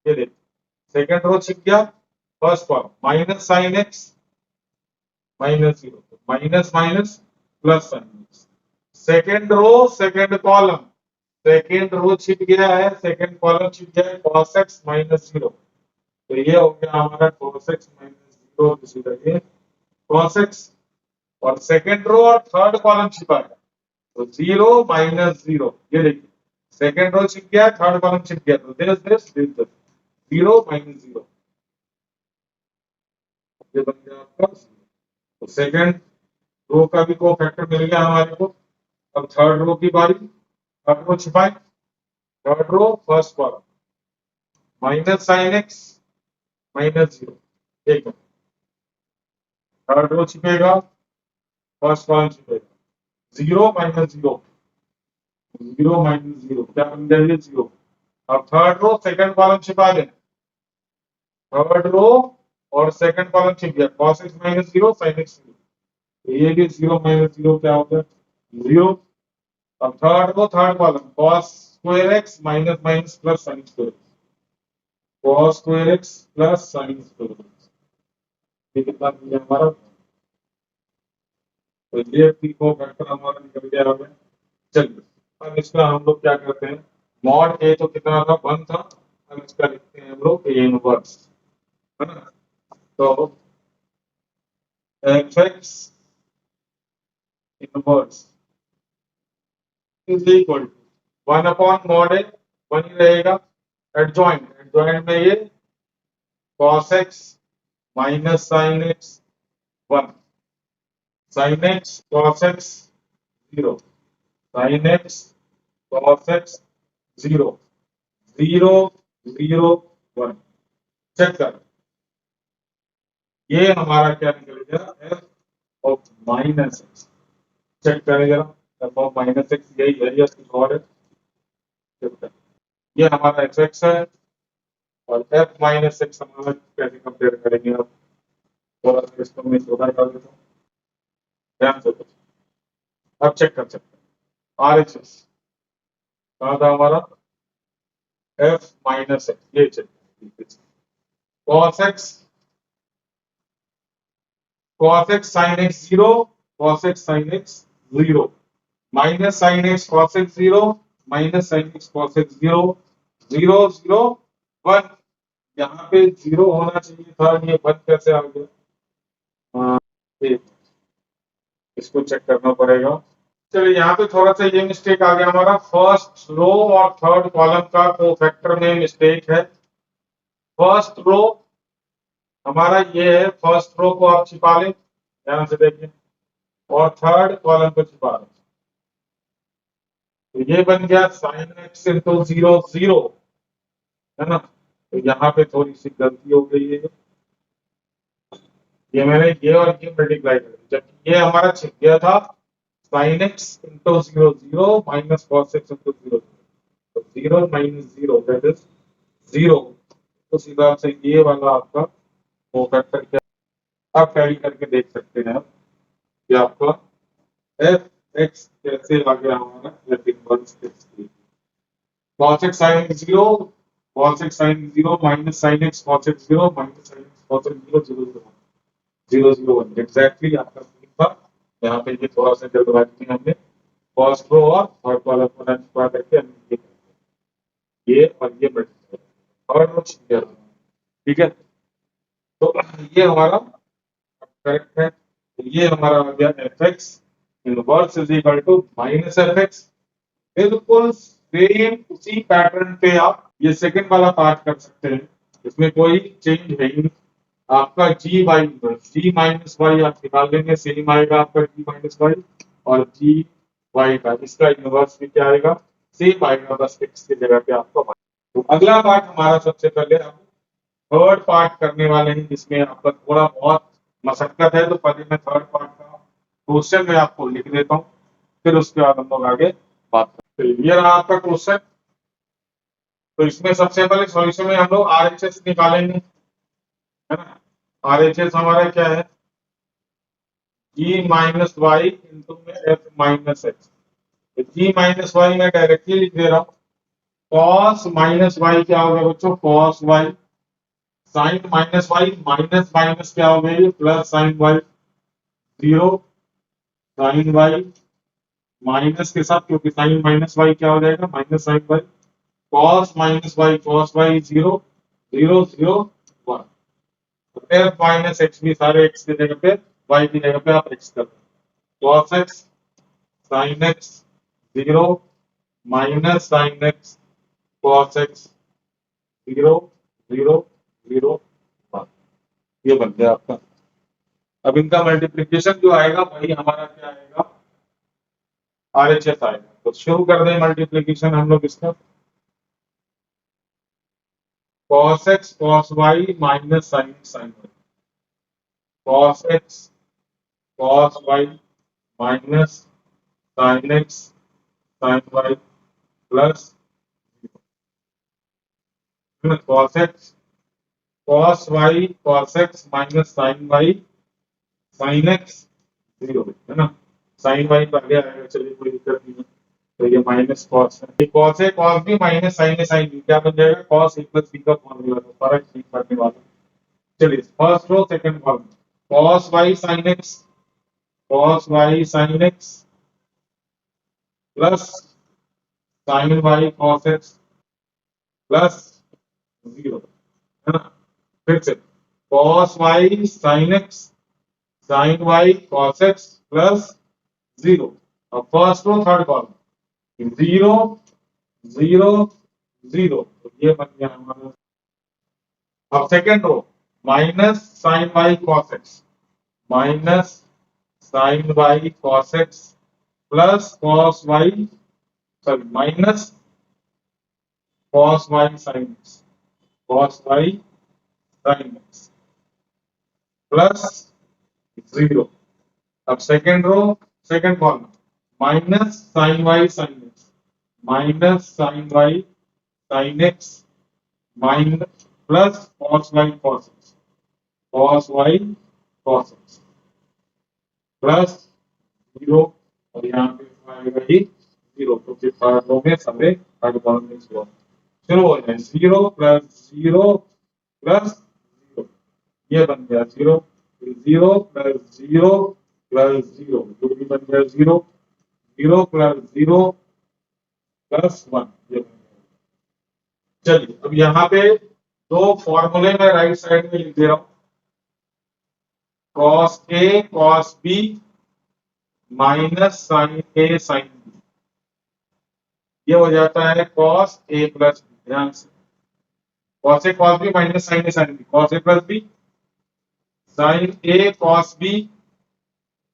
ये देख, सेकेंड रो छिप गया। First column minus sine x minus 0, minus minus plus sine x. Second row second column, second row छिप गया है, सेकेंड कॉलम छिप गया है cos x माइनस 0। तो ये हो गया हमारा cos x माइनस 0, इसी तरह cos x। और सेकेंड रो और थर्ड कॉलम छिपा है, तो 0 माइनस 0, ये देखिए, सेकेंड रो छिप गया, थर्ड कॉलम छिप गया, तो दिस 0 माइनस 0, ये बन गया आपका। तो सेकेंड रो का भी को फैक्टर मिल गया हमारे को। अब थर्ड रो की बारी, थर्ड रो छिपाए, third row first column minus sine x minus 0, ठीक है, थर्ड रो छिपेगा, फर्स्ट कॉलम छिपेगा, 0 माइनस 0, 0 माइनस 0 क्या बन जाएगा? 0। अब थर्ड रो सेकंड कॉलम छिपा दें, थर्ड रो और सेकंड कॉलम छिप गया, cos x minus 0 sin x 0, तो ये भी 0 माइनस 0 क्या होगा? 0। अब third row third column cos square x minus minus plus sin square, cos square x plus sin square, ये कितना मिल हमारा? तो ये को फैक्टर हमारा निकल गया हमें। चलिए, अब इसका हम लोग क्या करते हैं, मॉड ए तो कितना था? 1 था। अब इसका लिखते हैं हम लोग ए इनवर्स, है ना। तो F x inverse is equal to 1 upon mod A, 1 ही रहेगा। एडजॉइंट, एडजॉइंट में ये cos x minus sine X 1, sin x cos x 0, sin x cos x 0, 0 0 1। Check कर, ये हमारा क्या निकल गया? F of minus x. Check करें जरा, एफ ऑफ माइनस एक्स यही है या कुछ और है? ये हमारा एफ एक्स है और एफ माइनस एक्स हमारा कैसे कंपेयर करेंगे अब? थोड़ा सा इसको मैं सोधा डाल देता हूँ, ध्यान से अब चेक कर सकते हैं। आर एच एस कहाँ था हमारा? एफ माइनस एक्स, ये check cos x, cos x sin x 0, cos x sin x 0, minus sin x cos x 0, minus sin x cos x 0, 0 0 1, यहाँ पे 0 होना चाहिए था, ये 1 कैसे आ गया? हाँ, ये इसको चेक करना पड़ेगा। चलिए यहाँ पे थोड़ा सा ये मिस्टेक आ गया हमारा, फर्स्ट रो और थर्ड कॉलम का कोफैक्टर में मिस्टेक है। फर्स्ट रो हमारा ये है, फर्स्ट रो को आप छिपा लें, ध्यान से देखिए, और थर्ड कॉलम को छिपा लें, तो ये बन गया साइन एक्स इंटू 0 0, है ना? तो यहाँ पे थोड़ी सी गलती हो गई है, ये मैंने ये और ये मल्टीप्लाई कर दिया, जबकि ये हमारा छिप गया था sign x into 0 0 minus cos x into 0 तो 0 माइनस 0 दैट इज 0। उस हिसाब से ये वाला आपका वो फैक्टर क्या, आप टैली करके देख सकते हैं आप कि आपका एफ एक्स कैसे आ गया हमारा F inverse x. cos x sin x 0, cos x sin 0 minus sin x cos x 0 minus sin x cos x 0 0 0 0 0 1 exactly आपका सही था। यहाँ पे ये थोड़ा सा जल्दबाजी में हमने फर्स्ट रो और थर्ड वाला को ना करके हमने ये और ये मल्टीप्लाई और रो छिप गया था। ठीक है, तो ये हमारा करेक्ट है। तो ये हमारा आ गया f x inverse is equal to minus f x. बिल्कुल सेम उसी पैटर्न पे आप ये सेकंड वाला पार्ट कर सकते हैं, इसमें कोई चेंज है ही नहीं। आपका जी वाई जी माइनस वाई आप निकाल लेंगे, सेम आएगा आपका जी माइनस वाई, और जी वाई का इसका इनवर्स भी क्या आएगा, सेम आएगा, बस एक्स की जगह पे आपका वाई। तो अगला पार्ट हमारा सबसे पहले हम थर्ड पार्ट करने वाले हैं, जिसमें आपका थोड़ा बहुत मशक्कत है, तो पहले मैं थर्ड पार्ट का क्वेश्चन में आपको लिख देता हूँ, फिर उसके बाद हम लोग आगे बात करते हैं। ये रहा आपका क्वेश्चन। तो इसमें सबसे पहले सॉल्यूशन में हम लोग आरएचएस निकालेंगे, है ना? आरएचएस हमारा क्या है, जी माइनस वाई इंटू में एफ माइनस एक्स। जी माइनस वाई मैं डायरेक्टली लिख दे रहा हूँ, कॉस माइनस वाई क्या हो गया बच्चों, cos y, sine minus y minus minus क्या हो गया, plus sine y, 0 sine y minus के साथ, क्योंकि साइन माइनस वाई क्या हो जाएगा, minus sine y, cos y 0 0 0 1। F minus x भी सारे एक्स की जगह पे, वाई की जगह पे आप एक्स कर दो, cos x sign x 0 minus sine x cos x 0 0 0 1। ये बन गया आपका। अब इनका मल्टीप्लीकेशन जो आएगा वही हमारा क्या आएगा, आरएचएस आएगा। तो शुरू कर दें मल्टीप्लीकेशन हम लोग इसका, cos x cos y minus sin sin y, cos x cos y minus sin x sin y plus cos x cos y cos x minus sin y sin x 0, है ना? sin y पहले आएगा, चलिए कोई दिक्कत नहीं है। तो ये माइनस cos है, cos a cos b माइनस sin a sin b क्या बन जाएगा, cos a प्लस b का फॉर्मूला है, फर्क नहीं पड़ने वाला। चलिए first row second column, cos y sin x cos y sin x plus sin y cos x plus 0, है ना? फिर से cos y sin x sin y cos x plus 0। अब फर्स्ट रो थर्ड कॉलम 0 0 0, तो ये बन गया हमारा। अब second row minus sin y cos x minus sin y cos x plus cos y, sorry minus cos y sin x cos y sin x plus 0। अब second row second column minus sine y sine x, minus sine y sine x, minus plus cos y cos x, cos y cos x plus 0, और यहाँ पे आएगा ही 0, तो फिर पार्टों में सबे mix हुआ शुरू हो जाए 0 प्लस 0 प्लस 0, ये बन गया 0, 0 प्लस 0 प्लस 0, जो भी बन गया 0, 0 प्लस 0 प्लस 1, ये बन गया। चलिए अब यहाँ पे दो फॉर्मूले में राइट साइड में लिख दे रहा हूं, cos A cos B minus sine A sine B, ये हो जाता है कॉस ए प्लस बी। ध्यान से कॉस ए कॉस बी माइनस साइन ए साइन बी, कॉस ए प्लस बी साइन ए कॉस बी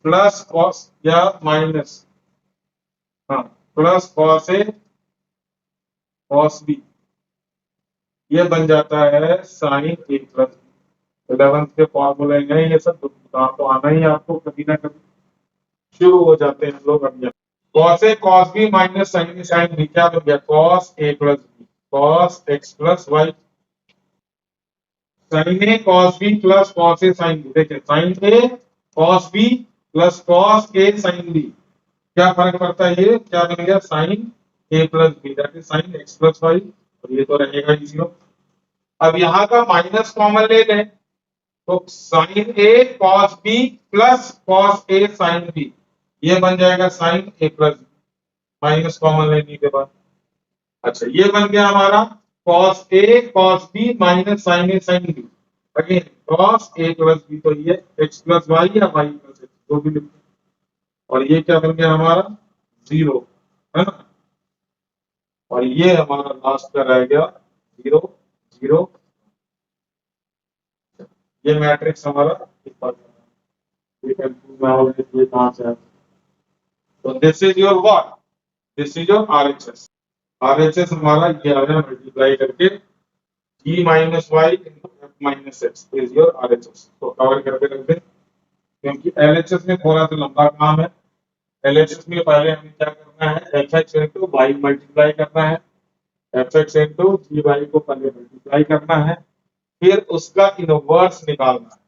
प्लस कॉस या माइनस, हाँ प्लस कॉस ए cos b, ये बन जाता है sign A plus B. 11th के फॉर्मूले हैं ये सब, तो आना ही आपको कभी ना कभी शुरू हो जाते हैं हम लोग। अब कॉस ए कॉस बी माइनस साइन ए साइन बी क्या बन गया, cos A plus B cos x plus Y, sine A cos B plus cos A sine B. देखिए sine A cos B plus cos A sine B, क्या फर्क पड़ता है, ये क्या बन गया sine A plus B, that is sine x plus Y, और ये तो रहेगा ही 0। अब यहाँ का माइनस कॉमन ले लें, तो sign A cos B plus cos A sine B, ये बन जाएगा sign A plus B, minus common लेने के बाद। अच्छा ये बन गया हमारा cos A cos B minus sine A sine B, again cos A plus B, तो ये एक्स प्लस वाई या वाई प्लस एक्स जो भी लिखते हैं, और ये क्या बन गया हमारा 0, है ना, और ये हमारा लास्ट का रह गया 0 0, ये मैट्रिक्स हमारा ये कहां से है, तो this is your what, this is your RHS. RHS हमारा ये आ गया मल्टीप्लाई करके g minus y into f minus x is your RHS. तो कवर करके रख दें, क्योंकि एलएचएस में थोड़ा सा लंबा काम है। एलएचएस में पहले हमें क्या करना है, f x into y multiply करना है, f x into g y को पहले मल्टीप्लाई करना है, फिर उसका इनवर्स निकालना है।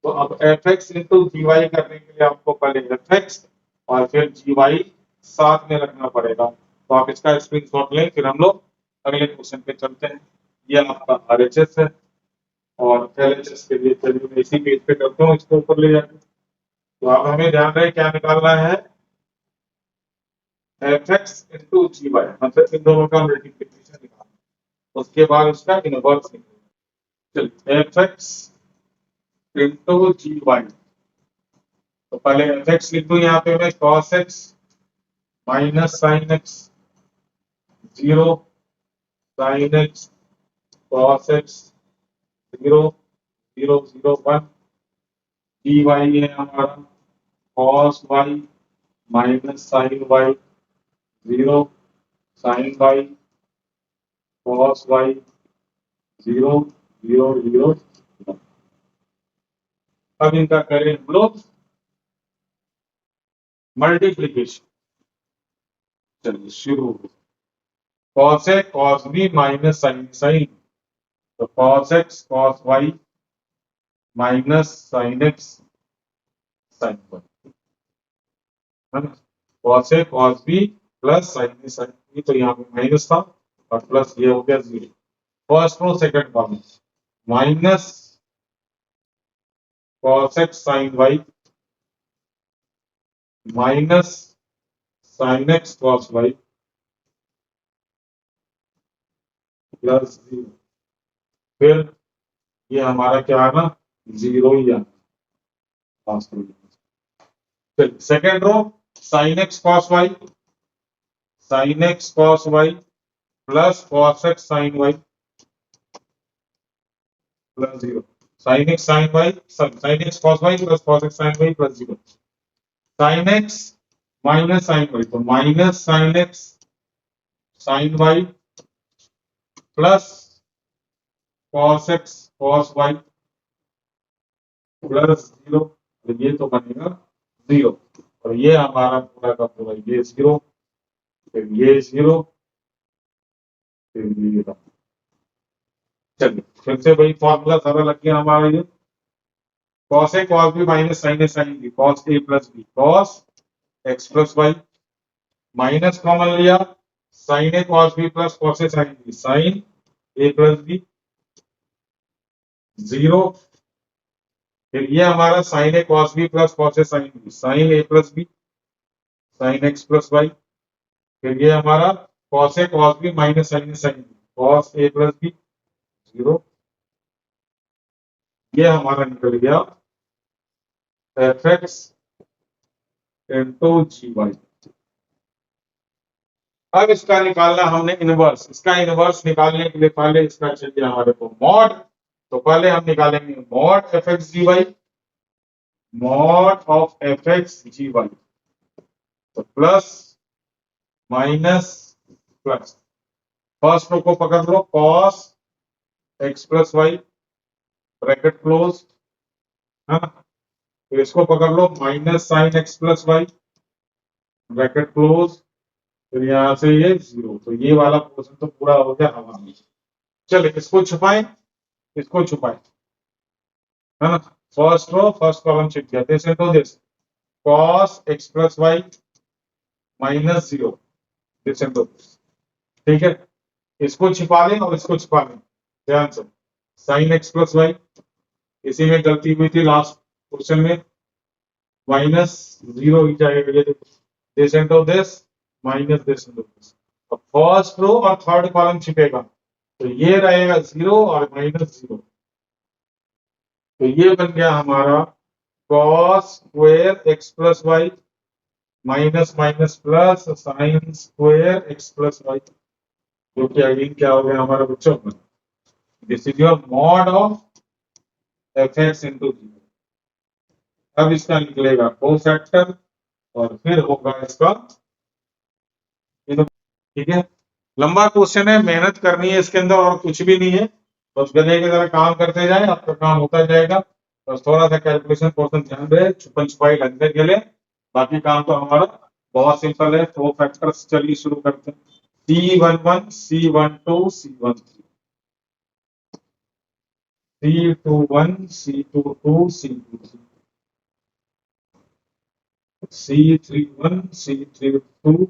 तो अब F x into g Y करने के लिए आपको पहले एफ एक्स और फिर जी वाई साथ में रखना पड़ेगा। तो आप इसका स्क्रीनशॉट लें, फिर हम लोग अगले क्वेश्चन पे चलते हैं। ये आपका आरएचएस है, और एलएचएस के लिए चलिए मैं इसी पेज पे करता हूँ, इसको ऊपर ले जाकर। तो अब हमें ध्यान रहे क्या निकालना है, f x into g Y, मतलब इन दोनों का मल्टीप्लिकेशन निकालना, उसके बाद उसका इनवर्स निकालना। चलिए f x into g y, तो पहले एफ एक्स लिख दूं यहाँ पे मैं cos x minus sine x 0 sine x cos x 0 0 0 1, g y है हमारा cos y minus sine y 0 sine y cos y 0 0 0 1। अब इनका करें हम लोग मल्टीप्लीकेशन। चलिए शुरू, कॉस ए cos B minus sine sine, तो cos x cos y minus sine x sine y, है ना, कॉस ए कॉस बी प्लस साइन ए साइन बी, तो यहाँ पे माइनस था और प्लस ये हो गया 0। First row second column minus cos x sine y minus sine x cos y plus 0, फिर ये हमारा क्या आना 0 ही आना। फिर second row sine x cos y, sine x cos y plus cos x sine y plus 0, sine x sine y sine x cos y plus cos x sine y plus 0, sine x minus sine y, तो minus sine x sine y plus cos x cos y plus 0, ये तो बनेगा 0। और ये हमारा पूरा का पूरा ये 0, फिर ये 0, फिर ये 1। चलिए फिर से वही फॉर्मूला सारा लग गया हमारा। ये cos a cos b minus sine A sine B, cos a plus B cos x plus y, minus common लिया, sine A cos b plus cos a sine B, sine A plus B 0, फिर ये हमारा sine A cos b plus cos a sine B, sine A plus B, sine x plus y, फिर ये हमारा cos a cos b minus sine A sine B, cos a plus B 0, ये हमारा निकल गया fx इंटू जी वाई। अब इसका निकालना हमने इनवर्स, इसका इनवर्स निकालने के लिए पहले इसका चाहिए हमारे को मॉड, तो पहले हम निकालेंगे mod f x g y, mod of f x g y, तो plus minus plus, first row को पकड़ लो cos x plus y bracket close, है ना, तो इसको पकड़ लो minus sine x plus y bracket close, फिर यहां से ये 0, तो ये वाला पोर्शन तो पूरा हो गया हवा में। चलिए इसको छुपाएं, इसको छुपाएं, है ना, फर्स्ट रो फर्स्ट कॉलम छिप गया, this into this cos x plus y minus 0, this into this, ठीक है, इसको छिपा लें और इसको छिपा लें ध्यान से, साइन एक्स प्लस वाई, इसी में गलती हुई थी लास्ट क्वेश्चन में, माइनस 0 ही जाएगा, ये this into this minus this into this, अब फर्स्ट रो और थर्ड कॉलम छिपेगा, तो ये रहेगा 0 और माइनस 0, तो ये बन गया हमारा cos square x plus y minus minus plus sine square x plus y, जो कि अगेन क्या हो गया हमारा बच्चों में, this is your mod of f x into g. अब इसका निकलेगा कोफैक्टर और फिर होगा इसका, ठीक है, लंबा क्वेश्चन है, मेहनत करनी है इसके अंदर और कुछ भी नहीं है, बस गले की तरह काम करते जाए आपका काम होता जाएगा, बस थोड़ा सा कैलकुलेशन पोर्शन ध्यान रहे, छुपन छुपाई लगने के लिए, बाकी काम तो हमारा बहुत सिंपल है। फोर फैक्टर्स चलिए शुरू करते हैं, C11 C12 C13, C21 C22 C23, C31 C32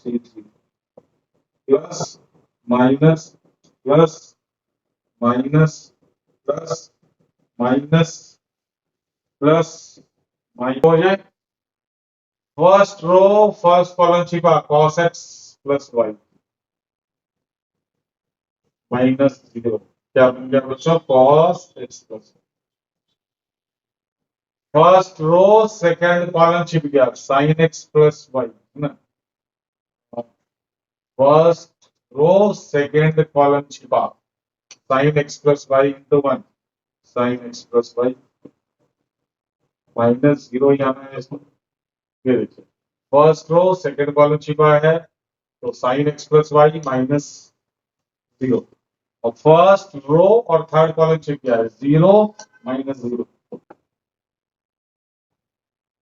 C3, plus minus plus minus plus minus plus minus हो जाए, फर्स्ट रो फर्स्ट कॉलम छिपा cos x plus y minus 0, क्या बन गया बच्चों cos x plus, first row second column छिप गया sin x plus y, है ना, फर्स्ट रो सेकंड कॉलम छिपा sin x plus y into 1 sin x plus y minus 0 ही आना है इसमें, ये देखिए फर्स्ट रो सेकंड कॉलम छिपा है तो sin x plus y minus 0, और फर्स्ट रो और थर्ड कॉलम छिप गया है 0 माइनस 0,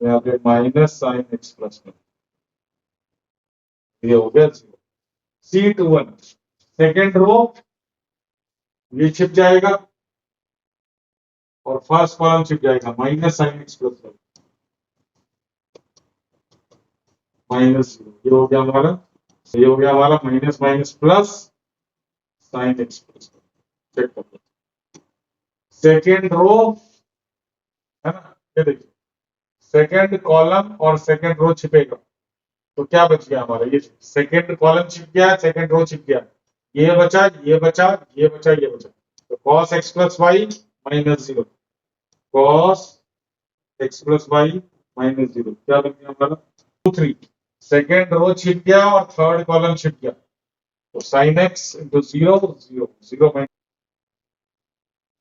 यहाँ पे माइनस साइन एक्स प्लस में, ये हो गया 0। C21 सेकेंड रो ये छिप जाएगा और फर्स्ट कॉलम छिप जाएगा माइनस साइन एक्स प्लस में माइनस 0, ये हो गया हमारा, ये हो गया हमारा minus minus plus sine x plus, check करते हैं सेकेंड रो, है ना, ये देखिए सेकेंड कॉलम और सेकेंड रो छिपेगा, तो क्या बच गया हमारा, ये सेकेंड कॉलम छिप गया सेकेंड रो छिप गया, ये बचा ये बचा ये बचा ये बचा, तो cos x plus y minus 0, cos x plus y minus 0, क्या बन गया हमारा 2 3, सेकेंड रो छिप गया और थर्ड कॉलम छिप गया, तो साइन एक्स इंटू 0 0 0 माइनस,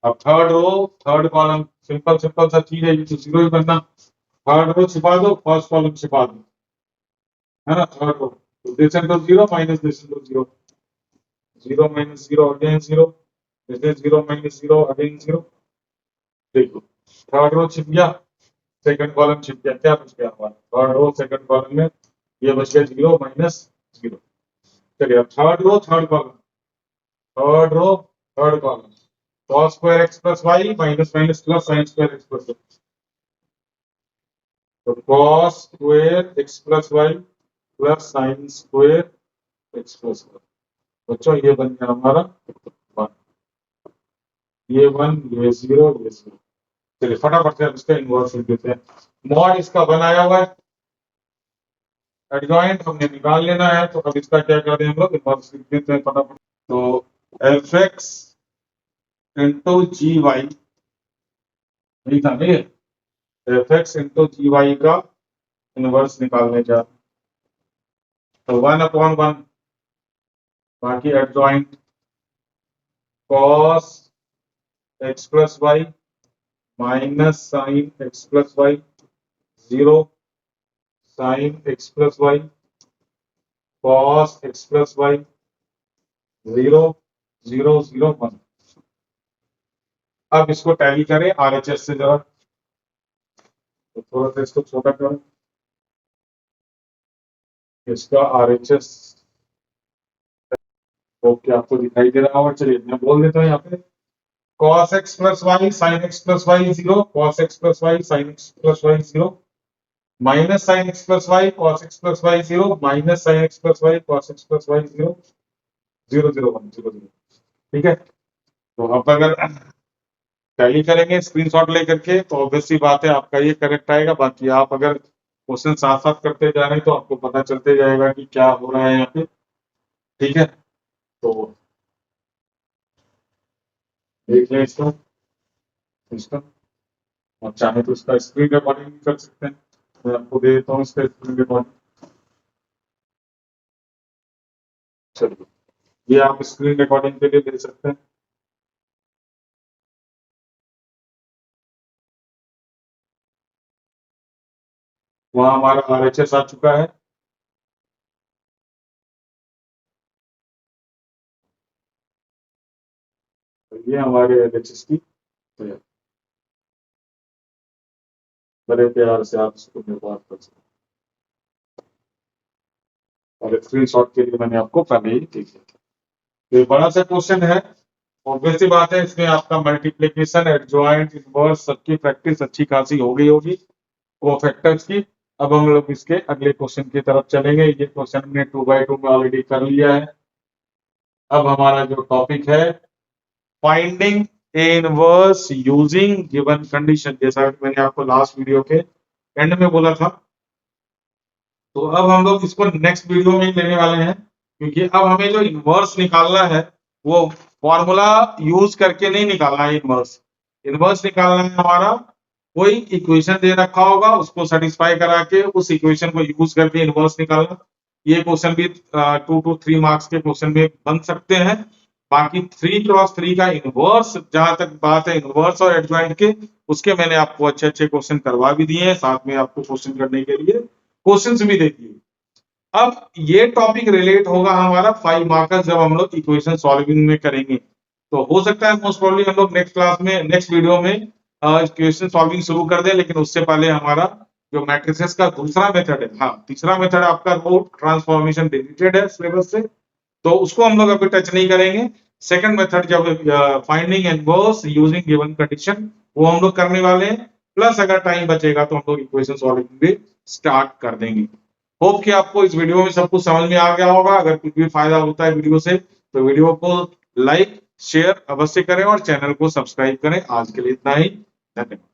अब third row third column simple simple सा चीज है, ये तो 0 ही बनना, थर्ड रो छिपा दो फर्स्ट कॉलम छिपा दो, है ना, थर्ड रो, तो this into 0 minus this into 0, 0 minus 0 again 0, this is 0 minus 0 again 0, देखो थर्ड रो छिप गया सेकंड कॉलम छिप गया, क्या बच गया हमारा थर्ड रो सेकंड कॉलम में, ये बच गया 0 माइनस 0। चलिए अब third row third column, third row third column, cos square x plus y minus minus plus sine square x plus, तो cos square x plus y plus sine square x plus y. बच्चों ये बन गया हमारा 1, ये 1 ये 0 ये 0। चलिए फटाफट से इसका इन्वर्स लिख देते हैं। मॉड इसका बनाया हुआ है, एडजॉइंट हमने निकाल लेना है, तो अब इसका क्या कर दें हम लोग, इन्वर्स लिख देते हैं फटाफट। तो F x into g y, यही था नहीं, f x into g y का इन्वर्स निकालने का, तो 1/1 बाकी adjoint cos x plus y minus sine x plus y 0 sine x plus y cos x plus y 0 0 0 1। अब इसको टैली करें आरएचएस से जरा, तो थोड़ा सा इसको छोटा करें, इसका आरएचएस ओके आपको दिखाई दे रहा होगा। चलिए मैं बोल देता हूँ यहाँ पे cos x plus Y sine x plus y 0 cos x plus Y sine x plus y 0 minus sine x plus y cos x plus y 0 minus sine x plus y cos x plus y 0 0 0 1 0 0। ठीक है, तो अब अगर tally करेंगे screenshot लेकर के तो obviously बात है आपका ये करेक्ट आएगा। बाकी आप अगर क्वेश्चन साथ साथ करते जा रहे हैं तो आपको पता चलते जाएगा कि क्या हो रहा है यहाँ पे। ठीक है, तो देख लें इसको, और चाहे तो इसका स्क्रीन रिकॉर्डिंग भी कर सकते हैं, मैं आपको दे देता हूँ इसका स्क्रीन रिकॉर्डिंग। चलिए ये आप स्क्रीन रिकॉर्डिंग के लिए दे सकते हैं। वहां हमारा आरएचएस आ चुका है, तो ये हमारे एलएचएस की तो बड़े प्यार से आप इसको व्यवहार कर सकते हैं, और स्क्रीन शॉट के लिए मैंने आपको पहले ही देख लिया था। तो ये बड़ा सा क्वेश्चन है, ऑब्वियसली बात है इसमें आपका मल्टीप्लीकेशन एडजॉइंट इनवर्स सबकी प्रैक्टिस अच्छी खासी हो गई होगी कोफैक्टर्स की। अब हम लोग इसके अगले क्वेश्चन की तरफ चलेंगे। ये क्वेश्चन हमने 2x2 में ऑलरेडी कर लिया है। अब हमारा जो टॉपिक है finding inverse using given condition, जैसा मैंने आपको लास्ट वीडियो के एंड में बोला था, तो अब हम लोग इसको नेक्स्ट वीडियो में ही लेने वाले हैं, क्योंकि अब हमें जो इनवर्स निकालना है वो फॉर्मूला यूज करके नहीं निकालना है। इनवर्स इनवर्स निकालना है हमारा, कोई इक्वेशन दे रखा होगा उसको सेटिस्फाई करा के उस इक्वेशन को यूज करके इनवर्स निकालना। ये क्वेश्चन भी 2 to 3 मार्क्स के क्वेश्चन में बन सकते हैं। बाकी 3x3 का इनवर्स, जहां तक बात है इनवर्स और एडजॉइंट के, उसके मैंने आपको अच्छे अच्छे क्वेश्चन करवा भी दिए हैं, साथ में आपको क्वेश्चन करने के लिए क्वेश्चंस भी दे दिए। अब ये टॉपिक रिलेट होगा हमारा 5 मार्कर्स जब हम लोग इक्वेशन सॉल्विंग में करेंगे, तो हो सकता है मोस्ट प्रोबेबली हम लोग नेक्स्ट क्लास में नेक्स्ट वीडियो में इक्वेशन सॉल्विंग शुरू कर दें, लेकिन उससे पहले हमारा जो मैट्रिसेस का दूसरा मेथड है, हाँ तीसरा मेथड आपका रो ट्रांसफॉर्मेशन डिलीटेड है सिलेबस से, तो उसको हम लोग अभी टच नहीं करेंगे। सेकंड मेथड जब finding inverse using given condition, वो हम लोग करने वाले हैं। प्लस अगर टाइम बचेगा तो हम लोग इक्वेशन सॉल्विंग भी स्टार्ट कर देंगे। होप कि आपको इस वीडियो में सब कुछ समझ में आ गया होगा। अगर कुछ भी फायदा होता है वीडियो से तो वीडियो को लाइक शेयर अवश्य करें और चैनल को सब्सक्राइब करें। आज के लिए इतना ही, धन्यवाद।